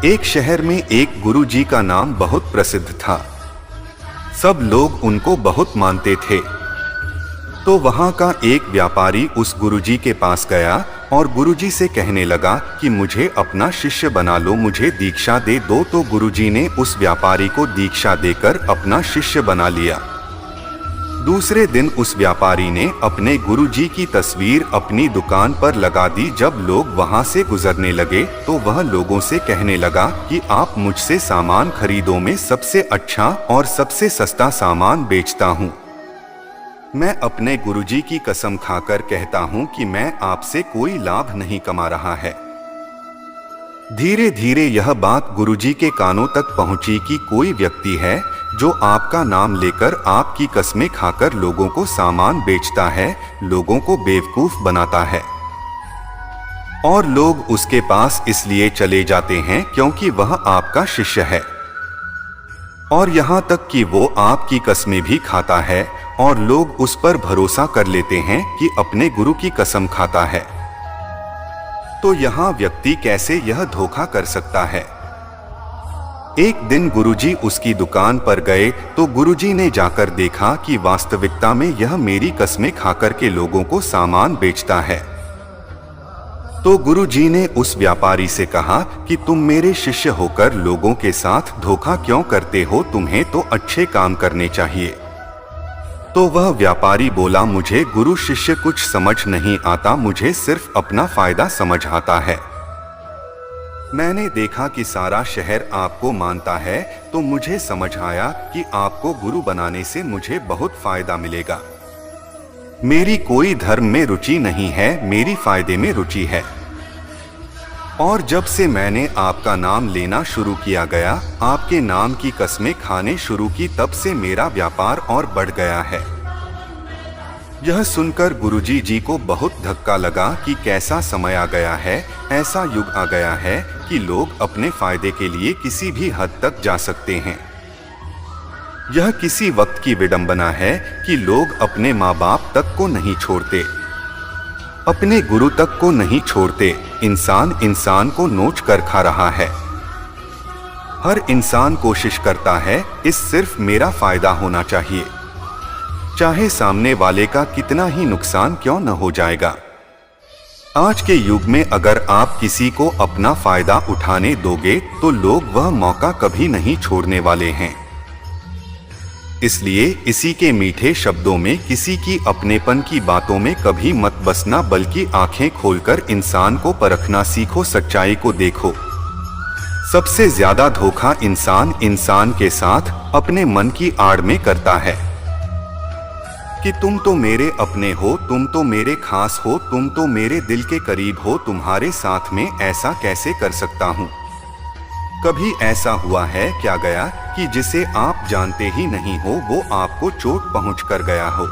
एक शहर में एक गुरुजी का नाम बहुत प्रसिद्ध था। सब लोग उनको बहुत मानते थे। तो वहां का एक व्यापारी उस गुरुजी के पास गया और गुरुजी से कहने लगा कि मुझे अपना शिष्य बना लो, मुझे दीक्षा दे दो। तो गुरुजी ने उस व्यापारी को दीक्षा देकर अपना शिष्य बना लिया। दूसरे दिन उस व्यापारी ने अपने गुरुजी की तस्वीर अपनी दुकान पर लगा दी। जब लोग वहां से गुजरने लगे तो वह लोगों से कहने लगा कि आप मुझसे सामान खरीदो, मैं सबसे अच्छा और सबसे सस्ता सामान बेचता हूँ। मैं अपने गुरुजी की कसम खाकर कहता हूँ कि मैं आपसे कोई लाभ नहीं कमा रहा है। धीरे धीरे यह बात गुरुजी के कानों तक पहुंची कि कोई व्यक्ति है जो आपका नाम लेकर आपकी कसमें खाकर लोगों को सामान बेचता है, लोगों को बेवकूफ बनाता है। और लोग उसके पास इसलिए चले जाते हैं क्योंकि वह आपका शिष्य है। और यहां तक कि वो आपकी कसमें भी खाता है और लोग उस पर भरोसा कर लेते हैं कि अपने गुरु की कसम खाता है। तो यहां व्यक्ति कैसे यह धोखा कर सकता है? एक दिन गुरुजी उसकी दुकान पर गए तो गुरुजी ने जाकर देखा कि वास्तविकता में यह मेरी कसमें खाकर के लोगों को सामान बेचता है। तो गुरुजी ने उस व्यापारी से कहा कि तुम मेरे शिष्य होकर लोगों के साथ धोखा क्यों करते हो? तुम्हें तो अच्छे काम करने चाहिए। तो वह व्यापारी बोला, मुझे गुरु शिष्य कुछ समझ नहीं आता, मुझे सिर्फ अपना फायदा समझ आता है। मैंने देखा कि सारा शहर आपको मानता है तो मुझे समझ आया कि आपको गुरु बनाने से मुझे बहुत फायदा मिलेगा। मेरी कोई धर्म में रुचि नहीं है, मेरी फायदे में रुचि है। और जब से मैंने आपका नाम लेना शुरू किया गया, आपके नाम की कसमें खाने शुरू की, तब से मेरा व्यापार और बढ़ गया है। यह सुनकर गुरुजी जी को बहुत धक्का लगा कि कैसा समय आ गया है, ऐसा युग आ गया है कि लोग अपने फायदे के लिए किसी भी हद तक जा सकते हैं। यह किसी वक्त की विडंबना है कि लोग अपने माँ बाप तक को नहीं छोड़ते, अपने गुरु तक को नहीं छोड़ते। इंसान इंसान को नोच कर खा रहा है। हर इंसान कोशिश करता है इस सिर्फ मेरा फायदा होना चाहिए, चाहे सामने वाले का कितना ही नुकसान क्यों न हो जाएगा। आज के युग में अगर आप किसी को अपना फायदा उठाने दोगे तो लोग वह मौका कभी नहीं छोड़ने वाले हैं। इसलिए इसी के मीठे शब्दों में किसी की अपनेपन की बातों में कभी मत बसना, बल्कि आंखें खोलकर इंसान को परखना सीखो, सच्चाई को देखो। सबसे ज्यादा धोखा इंसान इंसान के साथ अपने मन की आड़ में करता है कि तुम तो मेरे अपने हो, तुम तो मेरे खास हो, तुम तो मेरे दिल के करीब हो, तुम्हारे साथ में ऐसा कैसे कर सकता हूँ। कभी ऐसा हुआ है क्या गया कि जिसे आप जानते ही नहीं हो वो आपको चोट पहुंच कर गया हो?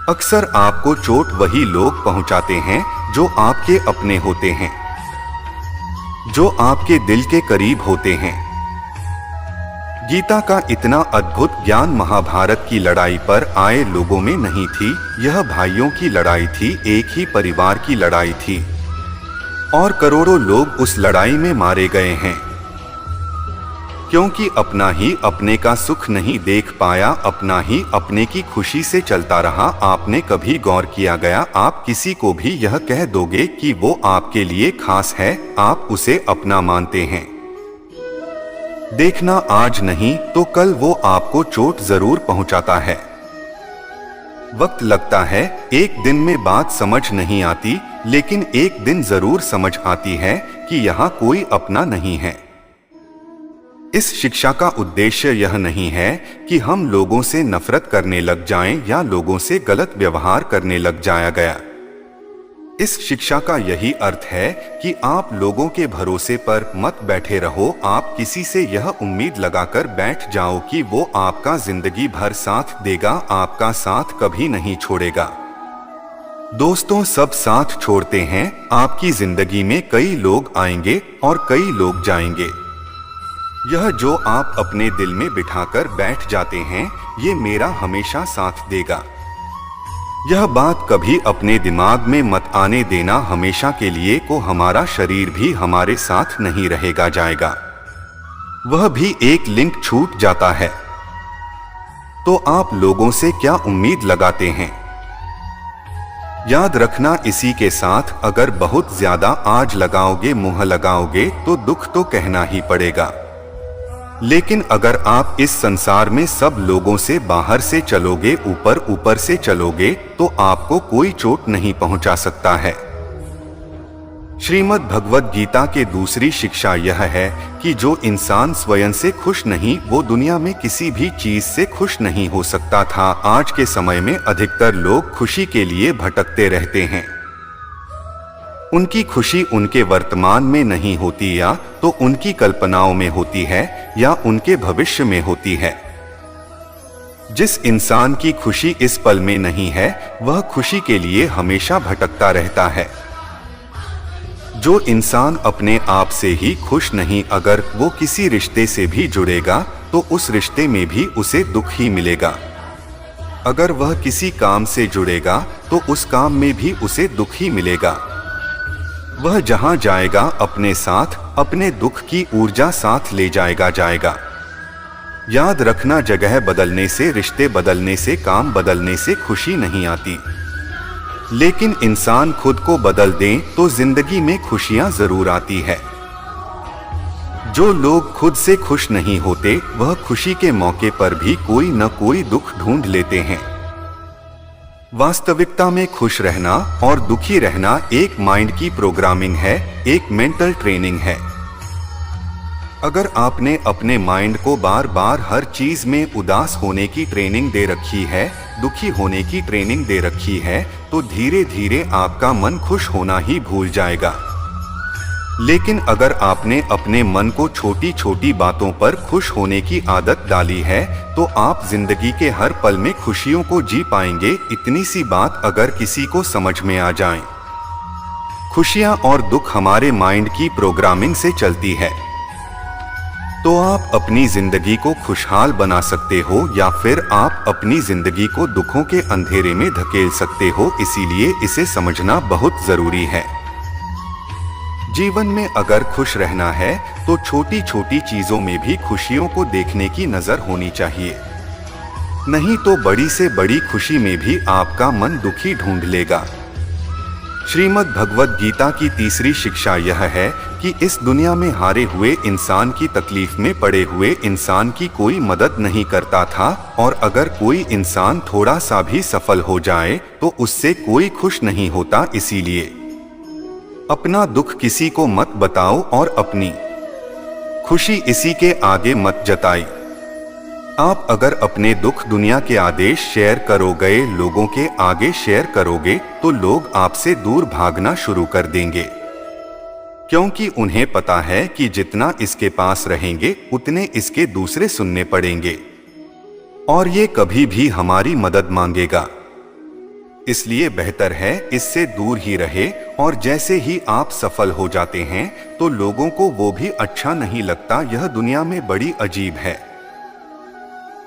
अक्सर आपको चोट वही लोग पहुंचाते हैं जो आपके अपने होते हैं, जो आपके दिल के करीब होते हैं। गीता का इतना अद्भुत ज्ञान महाभारत की लड़ाई पर आए लोगों में नहीं थी। यह भाइयों की लड़ाई थी, एक ही परिवार की लड़ाई थी और करोड़ों लोग उस लड़ाई में मारे गए हैं क्योंकि अपना ही अपने का सुख नहीं देख पाया, अपना ही अपने की खुशी से चलता रहा। आपने कभी गौर किया गया, आप किसी को भी यह कह दोगे कि वो आपके लिए खास है, आप उसे अपना मानते हैं। देखना आज नहीं तो कल वो आपको चोट जरूर पहुंचाता है। वक्त लगता है, एक दिन में बात समझ नहीं आती, लेकिन एक दिन जरूर समझ आती है कि यहाँ कोई अपना नहीं है। इस शिक्षा का उद्देश्य यह नहीं है कि हम लोगों से नफरत करने लग जाएं या लोगों से गलत व्यवहार करने लग जाया गया। इस शिक्षा का यही अर्थ है कि आप लोगों के भरोसे पर मत बैठे रहो। आप किसी से यह उम्मीद लगाकर बैठ जाओ कि वो आपका जिंदगी भर साथ देगा, आपका साथ कभी नहीं छोड़ेगा। दोस्तों, सब साथ छोड़ते हैं। आपकी जिंदगी में कई लोग आएंगे और कई लोग जाएंगे। यह जो आप अपने दिल में बिठाकर बैठ जाते हैं, ये मेरा हमेशा साथ देगा, यह बात कभी अपने दिमाग में मत आने देना, हमेशा के लिए को हमारा शरीर भी हमारे साथ नहीं रहेगा जाएगा, वह भी एक लिंक छूट जाता है। तो आप लोगों से क्या उम्मीद लगाते हैं? याद रखना, इसी के साथ अगर बहुत ज्यादा आज लगाओगे, मुंह लगाओगे तो दुख तो कहना ही पड़ेगा। लेकिन अगर आप इस संसार में सब लोगों से बाहर से चलोगे, ऊपर ऊपर से चलोगे, तो आपको कोई चोट नहीं पहुंचा सकता है। श्रीमद् भगवद गीता के दूसरी शिक्षा यह है कि जो इंसान स्वयं से खुश नहीं, वो दुनिया में किसी भी चीज से खुश नहीं हो सकता था। आज के समय में अधिकतर लोग खुशी के लिए भटकते रहते हैं। उनकी खुशी उनके वर्तमान में नहीं होती, या तो उनकी कल्पनाओं में होती है या उनके भविष्य में होती है। जिस इंसान की खुशी इस पल में नहीं है, वह खुशी के लिए हमेशा भटकता रहता है। जो इंसान अपने आप से ही खुश नहीं, अगर वो किसी रिश्ते से भी जुड़ेगा तो उस रिश्ते में भी उसे दुख ही मिलेगा। अगर वह किसी काम से जुड़ेगा तो उस काम में भी उसे दुख ही मिलेगा। वह जहां जाएगा अपने साथ अपने दुख की ऊर्जा साथ ले जाएगा। याद रखना, जगह बदलने से, रिश्ते बदलने से, काम बदलने से खुशी नहीं आती। लेकिन इंसान खुद को बदल दें तो जिंदगी में खुशियां जरूर आती है। जो लोग खुद से खुश नहीं होते, वह खुशी के मौके पर भी कोई न कोई दुख ढूंढ लेते हैं। वास्तविकता में खुश रहना और दुखी रहना एक माइंड की प्रोग्रामिंग है, एक मेंटल ट्रेनिंग है। अगर आपने अपने माइंड को बार बार हर चीज में उदास होने की ट्रेनिंग दे रखी है, दुखी होने की ट्रेनिंग दे रखी है, तो धीरे धीरे आपका मन खुश होना ही भूल जाएगा। लेकिन अगर आपने अपने मन को छोटी छोटी बातों पर खुश होने की आदत डाली है, तो आप जिंदगी के हर पल में खुशियों को जी पाएंगे। इतनी सी बात अगर किसी को समझ में आ जाए, खुशियां और दुख हमारे माइंड की प्रोग्रामिंग से चलती है। तो आप अपनी जिंदगी को खुशहाल बना सकते हो, या फिर आप अपनी जिंदगी को दुखों के अंधेरे में धकेल सकते हो। इसीलिए इसे समझना बहुत जरूरी है। जीवन में अगर खुश रहना है तो छोटी छोटी चीजों में भी खुशियों को देखने की नजर होनी चाहिए, नहीं तो बड़ी से बड़ी खुशी में भी आपका मन दुखी ढूंढ लेगा। श्रीमद् भगवद गीता की तीसरी शिक्षा यह है कि इस दुनिया में हारे हुए इंसान की, तकलीफ में पड़े हुए इंसान की कोई मदद नहीं करता था, और अगर कोई इंसान थोड़ा सा भी सफल हो जाए तो उससे कोई खुश नहीं होता। इसीलिए अपना दुख किसी को मत बताओ और अपनी खुशी इसी के आगे मत जताई। आप अगर अपने दुख दुनिया के आदेश शेयर करोगे, लोगों के आगे शेयर करोगे, तो लोग आपसे दूर भागना शुरू कर देंगे, क्योंकि उन्हें पता है कि जितना इसके पास रहेंगे उतने इसके दूसरे सुनने पड़ेंगे, और ये कभी भी हमारी मदद मांगेगा। इसलिए बेहतर है इससे दूर ही रहे। और जैसे ही आप सफल हो जाते हैं तो लोगों को वो भी अच्छा नहीं लगता। यह दुनिया में बड़ी अजीब है।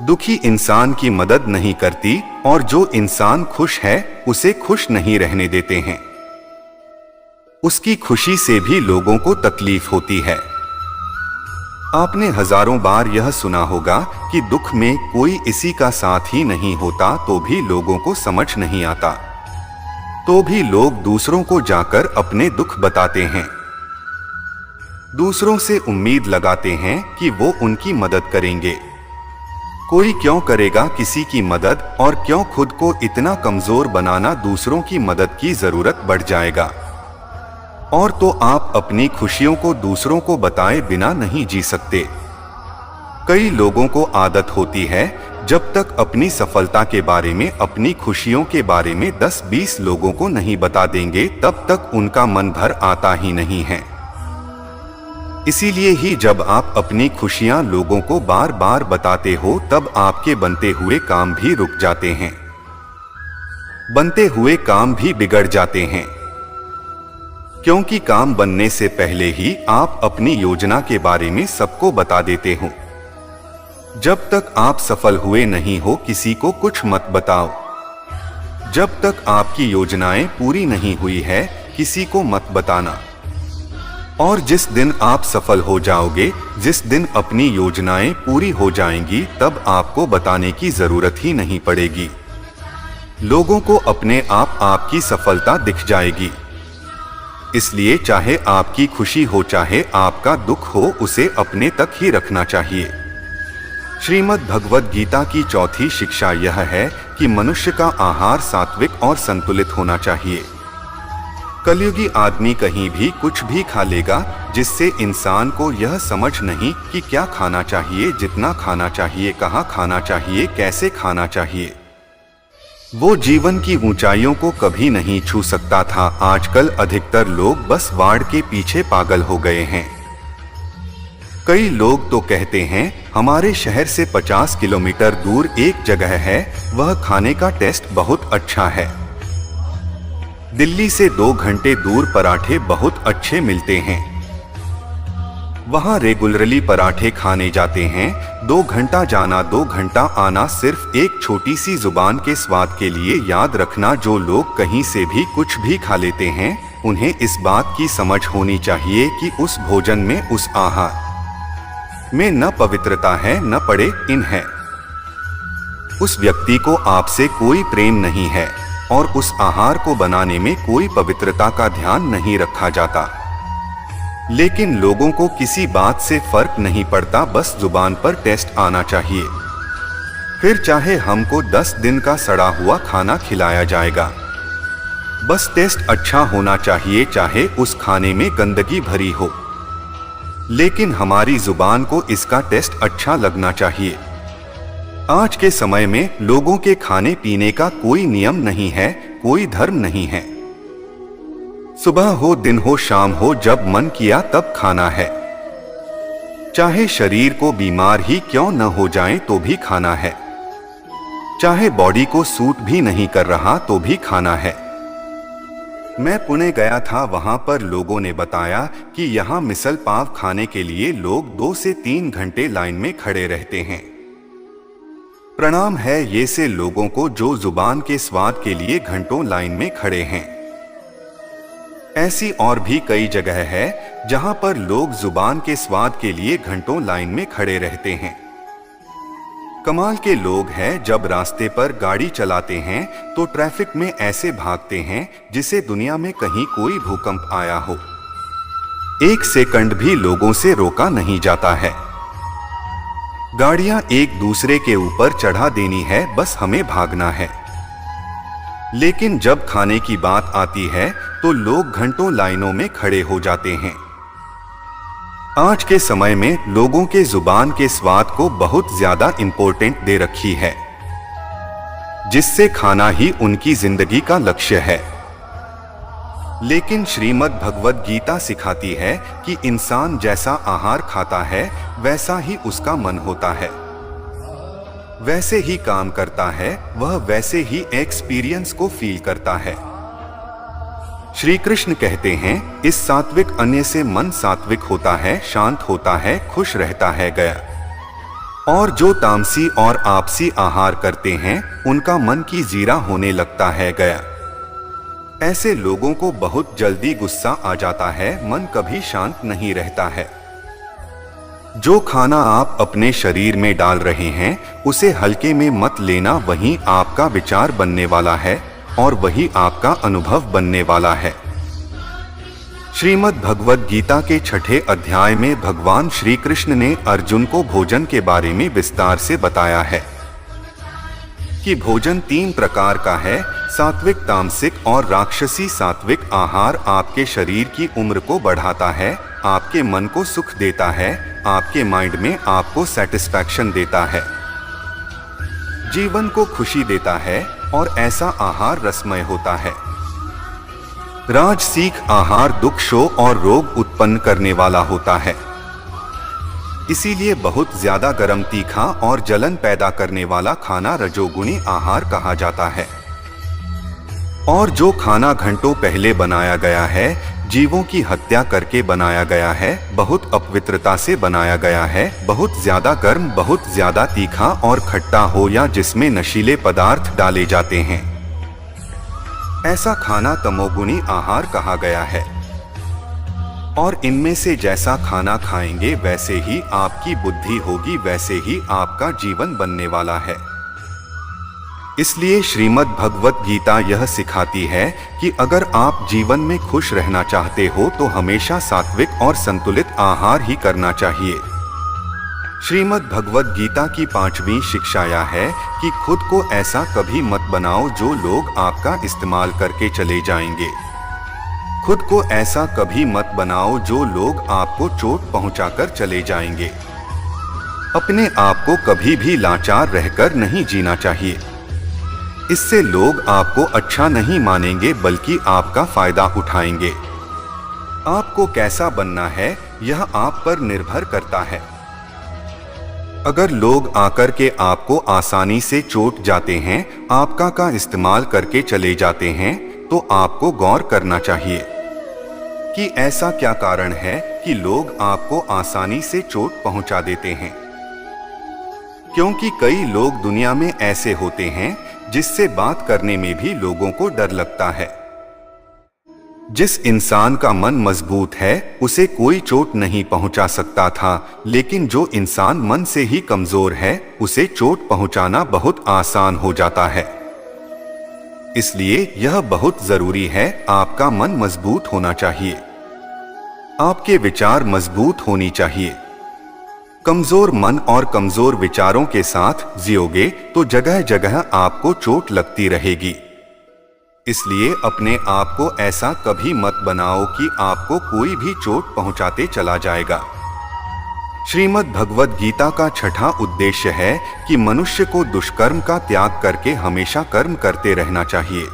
दुखी इंसान की मदद नहीं करती, और जो इंसान खुश है उसे खुश नहीं रहने देते हैं। उसकी खुशी से भी लोगों को तकलीफ होती है। आपने हजारों बार यह सुना होगा कि दुख में कोई इसी का साथ ही नहीं होता, तो भी लोगों को समझ नहीं आता, तो भी लोग दूसरों को जाकर अपने दुख बताते हैं। दूसरों से उम्मीद लगाते हैं कि वो उनकी मदद करेंगे। कोई क्यों करेगा किसी की मदद, और क्यों खुद को इतना कमजोर बनाना? दूसरों की मदद की जरूरत बढ़ जाएगा। और तो आप अपनी खुशियों को दूसरों को बताए बिना नहीं जी सकते। कई लोगों को आदत होती है, जब तक अपनी सफलता के बारे में, अपनी खुशियों के बारे में 10-20 लोगों को नहीं बता देंगे, तब तक उनका मन भर आता ही नहीं है। इसीलिए ही जब आप अपनी खुशियां लोगों को बार बार बताते हो, तब आपके बनते हुए काम भी रुक जाते हैं, बनते हुए काम भी बिगड़ जाते हैं। क्योंकि काम बनने से पहले ही आप अपनी योजना के बारे में सबको बता देते हो। जब तक आप सफल हुए नहीं हो, किसी को कुछ मत बताओ। जब तक आपकी योजनाएं पूरी नहीं हुई है, किसी को मत बताना। और जिस दिन आप सफल हो जाओगे, जिस दिन अपनी योजनाएं पूरी हो जाएंगी, तब आपको बताने की जरूरत ही नहीं पड़ेगी। लोगों को अपने आप आपकी सफलता दिख जाएगी। इसलिए चाहे आपकी खुशी हो चाहे आपका दुख हो, उसे अपने तक ही रखना चाहिए। श्रीमद् भगवद गीता की चौथी शिक्षा यह है कि मनुष्य का आहार सात्विक और संतुलित होना चाहिए। कलयुगी आदमी कहीं भी कुछ भी खा लेगा, जिससे इंसान को यह समझ नहीं कि क्या खाना चाहिए, जितना खाना चाहिए, कहाँ खाना चाहिए, कैसे खाना चाहिए। वो जीवन की ऊंचाइयों को कभी नहीं छू सकता था। आजकल अधिकतर लोग बस वाड़ के पीछे पागल हो गए हैं। कई लोग तो कहते हैं हमारे शहर से 50 किलोमीटर दूर एक जगह है, वह खाने का टेस्ट बहुत अच्छा है। दिल्ली से 2 घंटे दूर पराठे बहुत अच्छे मिलते हैं। वहां रेगुलरली पराठे खाने जाते हैं। 2 घंटा जाना 2 घंटा आना, सिर्फ एक छोटी सी जुबान के स्वाद के लिए। याद रखना, जो लोग कहीं से भी कुछ भी खा लेते हैं, उन्हें इस बात की समझ होनी चाहिए कि उस भोजन में, उस आहार में न पवित्रता है न पड़े इन है। उस व्यक्ति को आपसे कोई प्रेम नहीं है और उस आहार को बनाने में कोई पवित्रता का ध्यान नहीं रखा जाता। लेकिन लोगों को किसी बात से फर्क नहीं पड़ता, बस जुबान पर टेस्ट आना चाहिए। फिर चाहे हमको 10 दिन का सड़ा हुआ खाना खिलाया जाएगा, बस टेस्ट अच्छा होना चाहिए, चाहे उस खाने में गंदगी भरी हो, लेकिन हमारी जुबान को इसका टेस्ट अच्छा लगना चाहिए। आज के समय में लोगों के खाने पीने का कोई नियम नहीं है, कोई धर्म नहीं है। सुबह हो, दिन हो, शाम हो, जब मन किया तब खाना है। चाहे शरीर को बीमार ही क्यों न हो जाए तो भी खाना है। चाहे बॉडी को सूट भी नहीं कर रहा तो भी खाना है। मैं पुणे गया था, वहां पर लोगों ने बताया कि यहाँ मिसल पाव खाने के लिए लोग 2 से 3 घंटे लाइन में खड़े रहते हैं। प्रणाम है ये से लोगों को जो जुबान के स्वाद के लिए घंटों लाइन में खड़े हैं। ऐसी और भी कई जगह है जहां पर लोग जुबान के स्वाद के लिए घंटों लाइन में खड़े रहते हैं। कमाल के लोग हैं, जब रास्ते पर गाड़ी चलाते हैं तो ट्रैफिक में ऐसे भागते हैं जिसे दुनिया में कहीं कोई भूकंप आया हो। 1 सेकंड भी लोगों से रोका नहीं जाता है। गाड़ियां एक दूसरे के ऊपर चढ़ा देनी है, बस हमें भागना है। लेकिन जब खाने की बात आती है तो लोग घंटों लाइनों में खड़े हो जाते हैं। आज के समय में लोगों के जुबान के स्वाद को बहुत ज्यादा इंपॉर्टेंट दे रखी है, जिससे खाना ही उनकी जिंदगी का लक्ष्य है। लेकिन श्रीमद् भगवद गीता सिखाती है कि इंसान जैसा आहार खाता है वैसा ही उसका मन होता है, वैसे ही काम करता है, वह वैसे ही एक्सपीरियंस को फील करता है। श्री कृष्ण कहते हैं, इस सात्विक अन्न से मन सात्विक होता है, शांत होता है, खुश रहता है गया। और जो तामसी और आपसी आहार करते हैं उनका मन की जीरा होने लगता है गया। ऐसे लोगों को बहुत जल्दी गुस्सा आ जाता है, मन कभी शांत नहीं रहता है। जो खाना आप अपने शरीर में डाल रहे हैं उसे हल्के में मत लेना, वही आपका विचार बनने वाला है और वही आपका अनुभव बनने वाला है। श्रीमद् भगवद गीता के 6ठे अध्याय में भगवान श्री कृष्ण ने अर्जुन को भोजन के बारे में विस्तार से बताया है कि भोजन 3 प्रकार का है, सात्विक, तामसिक और राक्षसी। सात्विक आहार आपके शरीर की उम्र को बढ़ाता है, आपके मन को सुख देता है, आपके माइंड में आपको सेटिस्फैक्शन देता है, जीवन को खुशी देता है और ऐसा आहार रसमय होता है। राजसिक आहार दुख, शोक और रोग उत्पन्न करने वाला होता है। इसीलिए बहुत ज्यादा गर्म, तीखा और जलन पैदा करने वाला खाना रजोगुणी आहार कहा जाता है। और जो खाना घंटों पहले बनाया गया है, जीवों की हत्या करके बनाया गया है, बहुत अपवित्रता से बनाया गया है, बहुत ज्यादा गर्म, बहुत ज्यादा तीखा और खट्टा हो, या जिसमें नशीले पदार्थ डाले जाते हैं, ऐसा खाना तमोगुणी आहार कहा गया है। और इनमें से जैसा खाना खाएंगे वैसे ही आपकी बुद्धि होगी, वैसे ही आपका जीवन बनने वाला है। इसलिए श्रीमद् भगवत गीता यह सिखाती है कि अगर आप जीवन में खुश रहना चाहते हो तो हमेशा सात्विक और संतुलित आहार ही करना चाहिए। श्रीमद् भगवत गीता की 5वीं शिक्षा यह है कि खुद को ऐसा कभी मत बनाओ जो लोग आपका इस्तेमाल करके चले जाएंगे। खुद को ऐसा कभी मत बनाओ जो लोग आपको चोट पहुंचाकर चले जाएंगे। अपने आप को कभी भी लाचार रहकर नहीं जीना चाहिए। इससे लोग आपको अच्छा नहीं मानेंगे बल्कि आपका फायदा उठाएंगे। आपको कैसा बनना है यह आप पर निर्भर करता है। अगर लोग आकर के आपको आसानी से चोट जाते हैं, आपका का इस्तेमाल करके चले जाते हैं, तो आपको गौर करना चाहिए कि ऐसा क्या कारण है कि लोग आपको आसानी से चोट पहुंचा देते हैं। क्योंकि कई लोग दुनिया में ऐसे होते हैं जिससे बात करने में भी लोगों को डर लगता है। जिस इंसान का मन मजबूत है उसे कोई चोट नहीं पहुंचा सकता था, लेकिन जो इंसान मन से ही कमजोर है उसे चोट पहुंचाना बहुत आसान हो जाता है। इसलिए यह बहुत जरूरी है, आपका मन मजबूत होना चाहिए, आपके विचार मजबूत होनी चाहिए। कमजोर मन और कमजोर विचारों के साथ जियोगे तो जगह जगह आपको चोट लगती रहेगी। इसलिए अपने आप को ऐसा कभी मत बनाओ कि आपको कोई भी चोट पहुंचाते चला जाएगा। श्रीमद् भगवत गीता का 6वां उद्देश्य है कि मनुष्य को दुष्कर्म का त्याग करके हमेशा कर्म करते रहना चाहिए।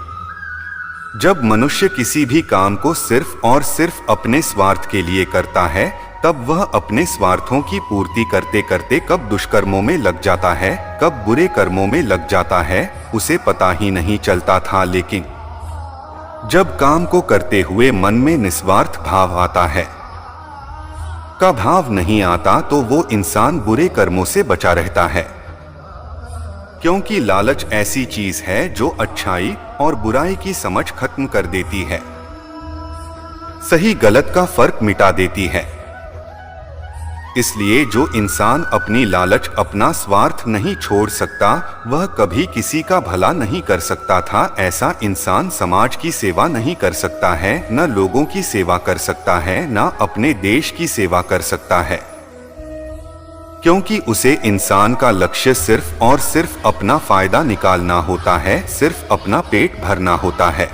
जब मनुष्य किसी भी काम को सिर्फ और सिर्फ अपने स्वार्थ के लिए करता है, तब वह अपने स्वार्थों की पूर्ति करते करते कब दुष्कर्मों में लग जाता है, कब बुरे कर्मों में लग जाता है, उसे पता ही नहीं चलता था। लेकिन जब काम को करते हुए मन में निस्वार्थ भाव आता है, का भाव नहीं आता, तो वो इंसान बुरे कर्मों से बचा रहता है। क्योंकि लालच ऐसी चीज है जो अच्छाई और बुराई की समझ खत्म कर देती है, सही गलत का फर्क मिटा देती है। इसलिए जो इंसान अपनी लालच, अपना स्वार्थ नहीं छोड़ सकता, वह कभी किसी का भला नहीं कर सकता था। ऐसा इंसान समाज की सेवा नहीं कर सकता है, न लोगों की सेवा कर सकता है, न अपने देश की सेवा कर सकता है। क्योंकि उसे इंसान का लक्ष्य सिर्फ और सिर्फ अपना फायदा निकालना होता है, सिर्फ अपना पेट भरना होता है।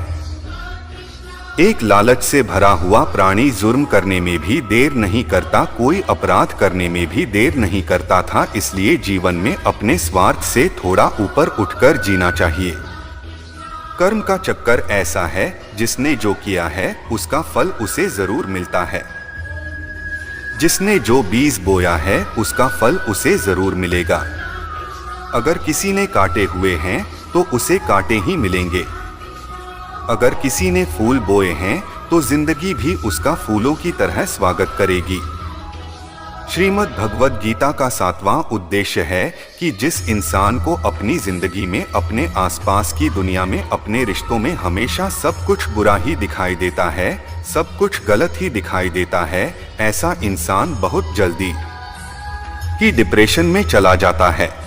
एक लालच से भरा हुआ प्राणी जुर्म करने में भी देर नहीं करता, कोई अपराध करने में भी देर नहीं करता था। इसलिए जीवन में अपने स्वार्थ से थोड़ा ऊपर उठकर जीना चाहिए। कर्म का चक्कर ऐसा है, जिसने जो किया है उसका फल उसे जरूर मिलता है। जिसने जो बीज बोया है उसका फल उसे जरूर मिलेगा। अगर किसी ने काटे हुए हैं तो उसे काटे ही मिलेंगे। अगर किसी ने फूल बोए हैं तो जिंदगी भी उसका फूलों की तरह स्वागत करेगी। श्रीमद् भगवत गीता का 7वां उद्देश्य है कि जिस इंसान को अपनी जिंदगी में, अपने आसपास की दुनिया में, अपने रिश्तों में हमेशा सब कुछ बुरा ही दिखाई देता है, सब कुछ गलत ही दिखाई देता है, ऐसा इंसान बहुत जल्दी ही डिप्रेशन में चला जाता है।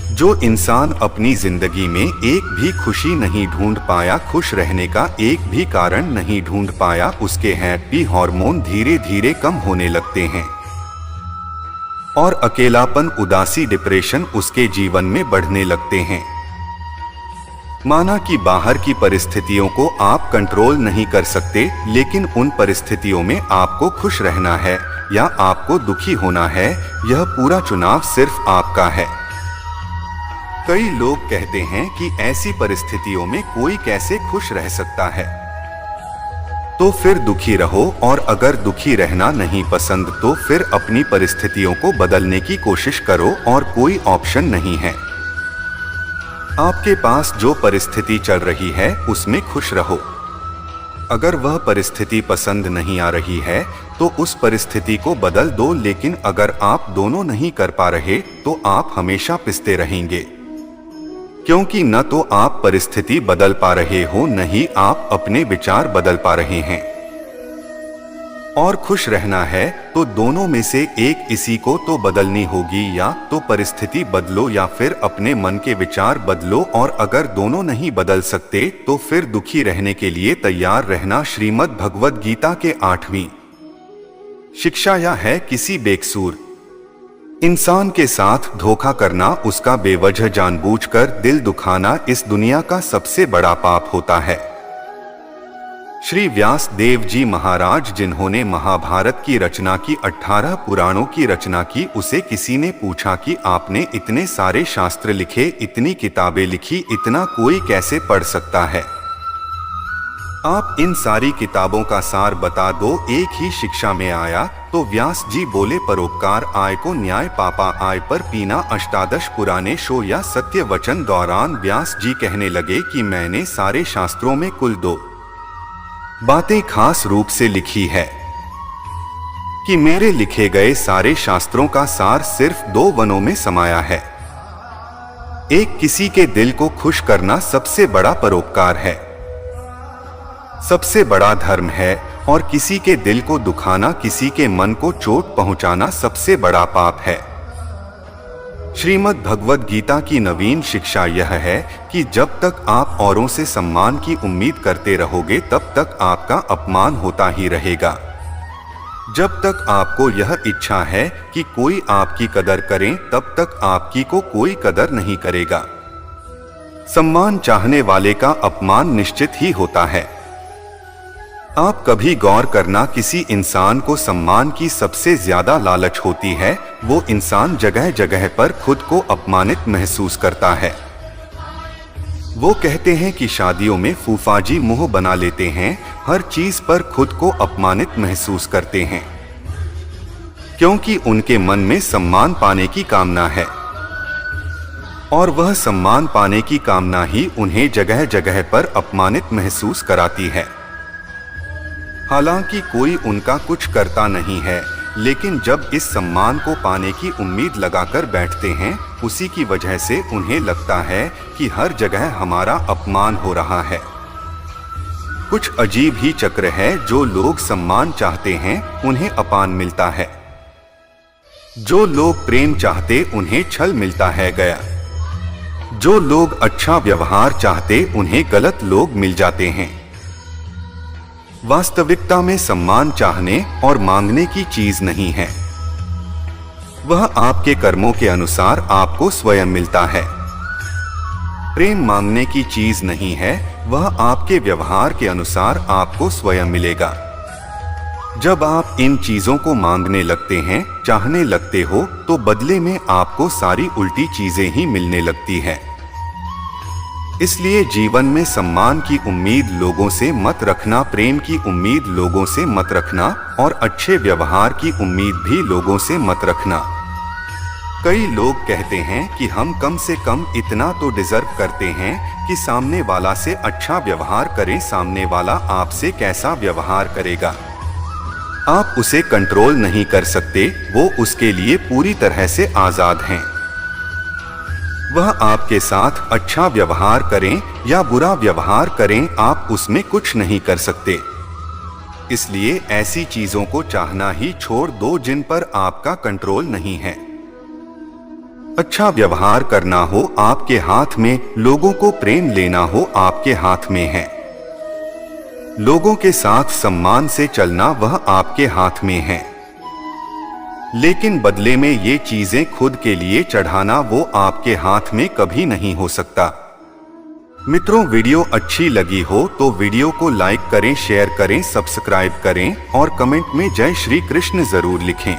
जो इंसान अपनी जिंदगी में एक भी खुशी नहीं ढूंढ पाया, खुश रहने का एक भी कारण नहीं ढूंढ पाया, उसके हैप्पी हार्मोन धीरे धीरे कम होने लगते हैं और अकेलापन, उदासी, डिप्रेशन उसके जीवन में बढ़ने लगते हैं। माना कि बाहर की परिस्थितियों को आप कंट्रोल नहीं कर सकते, लेकिन उन परिस्थितियों में आपको खुश रहना है या आपको दुखी होना है, यह पूरा चुनाव सिर्फ आपका है। कई लोग कहते हैं कि ऐसी परिस्थितियों में कोई कैसे खुश रह सकता है, तो फिर दुखी रहो, और अगर दुखी रहना नहीं पसंद तो फिर अपनी परिस्थितियों को बदलने की कोशिश करो और कोई ऑप्शन नहीं है। आपके पास जो परिस्थिति चल रही है उसमें खुश रहो। अगर वह परिस्थिति पसंद नहीं आ रही है तो उस परिस्थिति को बदल दो, लेकिन अगर आप दोनों नहीं कर पा रहे तो आप हमेशा पिसते रहेंगे। क्योंकि न तो आप परिस्थिति बदल पा रहे हो, न ही आप अपने विचार बदल पा रहे हैं। और खुश रहना है तो दोनों में से एक इसी को तो बदलनी होगी, या तो परिस्थिति बदलो या फिर अपने मन के विचार बदलो। और अगर दोनों नहीं बदल सकते तो फिर दुखी रहने के लिए तैयार रहना। श्रीमद् भगवद गीता के 8वीं शिक्षा यह है, किसी बेकसूर इंसान के साथ धोखा करना, उसका बेवजह जानबूझकर दिल दुखाना इस दुनिया का सबसे बड़ा पाप होता है। श्री व्यास देव जी महाराज, जिन्होंने महाभारत की रचना की, 18 पुराणों की रचना की, उसे किसी ने पूछा कि आपने इतने सारे शास्त्र लिखे, इतनी किताबें लिखी, इतना कोई कैसे पढ़ सकता है? आप इन सारी किताबों का सार बता दो, एक ही शिक्षा में आया। तो व्यास जी बोले, परोपकार आय को न्याय, पापा आय पर पीना। अष्टादश पुराने शो या सत्य वचन दौरान व्यास जी कहने लगे कि मैंने सारे शास्त्रों में कुल 2 बातें खास रूप से लिखी है कि मेरे लिखे गए सारे शास्त्रों का सार सिर्फ 2 वनों में समाया है। एक, किसी के दिल को खुश करना सबसे बड़ा परोपकार है, सबसे बड़ा धर्म है, और किसी के दिल को दुखाना, किसी के मन को चोट पहुंचाना सबसे बड़ा पाप है। श्रीमद् भगवद गीता की नवीन शिक्षा यह है कि जब तक आप औरों से सम्मान की उम्मीद करते रहोगे तब तक आपका अपमान होता ही रहेगा। जब तक आपको यह इच्छा है कि कोई आपकी कदर करे तब तक आपकी को कोई कदर नहीं करेगा। सम्मान चाहने वाले का अपमान निश्चित ही होता है। आप कभी गौर करना, किसी इंसान को सम्मान की सबसे ज्यादा लालच होती है, वो इंसान जगह जगह पर खुद को अपमानित महसूस करता है। वो कहते हैं कि शादियों में फूफाजी मुंह बना लेते हैं, हर चीज पर खुद को अपमानित महसूस करते हैं, क्योंकि उनके मन में सम्मान पाने की कामना है, और वह सम्मान पाने की कामना ही उन्हें जगह जगह पर अपमानित महसूस कराती है। हालांकि कोई उनका कुछ करता नहीं है, लेकिन जब इस सम्मान को पाने की उम्मीद लगाकर बैठते हैं, उसी की वजह से उन्हें लगता है कि हर जगह हमारा अपमान हो रहा है। कुछ अजीब ही चक्र है, जो लोग सम्मान चाहते हैं उन्हें अपमान मिलता है, जो लोग प्रेम चाहते उन्हें छल मिलता है गया, जो लोग अच्छा व्यवहार चाहते उन्हें गलत लोग मिल जाते हैं। वास्तविकता में सम्मान चाहने और मांगने की चीज नहीं है, वह आपके कर्मों के अनुसार आपको स्वयं मिलता है। प्रेम मांगने की चीज नहीं है, वह आपके व्यवहार के अनुसार आपको स्वयं मिलेगा। जब आप इन चीजों को मांगने लगते हैं, चाहने लगते हो, तो बदले में आपको सारी उल्टी चीजें ही मिलने लगती है। इसलिए जीवन में सम्मान की उम्मीद लोगों से मत रखना, प्रेम की उम्मीद लोगों से मत रखना, और अच्छे व्यवहार की उम्मीद भी लोगों से मत रखना। कई लोग कहते हैं कि हम कम से कम इतना तो डिजर्व करते हैं कि सामने वाला से अच्छा व्यवहार करें। सामने वाला आपसे कैसा व्यवहार करेगा आप उसे कंट्रोल नहीं कर सकते, वो उसके लिए पूरी तरह से आजाद हैं। वह आपके साथ अच्छा व्यवहार करें या बुरा व्यवहार करें, आप उसमें कुछ नहीं कर सकते। इसलिए ऐसी चीजों को चाहना ही छोड़ दो जिन पर आपका कंट्रोल नहीं है। अच्छा व्यवहार करना हो आपके हाथ में, लोगों को प्रेम लेना हो आपके हाथ में है, लोगों के साथ सम्मान से चलना वह आपके हाथ में है। लेकिन बदले में ये चीजें खुद के लिए चढ़ाना वो आपके हाथ में कभी नहीं हो सकता। मित्रों, वीडियो अच्छी लगी हो तो वीडियो को लाइक करें, शेयर करें, सब्सक्राइब करें और कमेंट में जय श्री कृष्ण जरूर लिखें।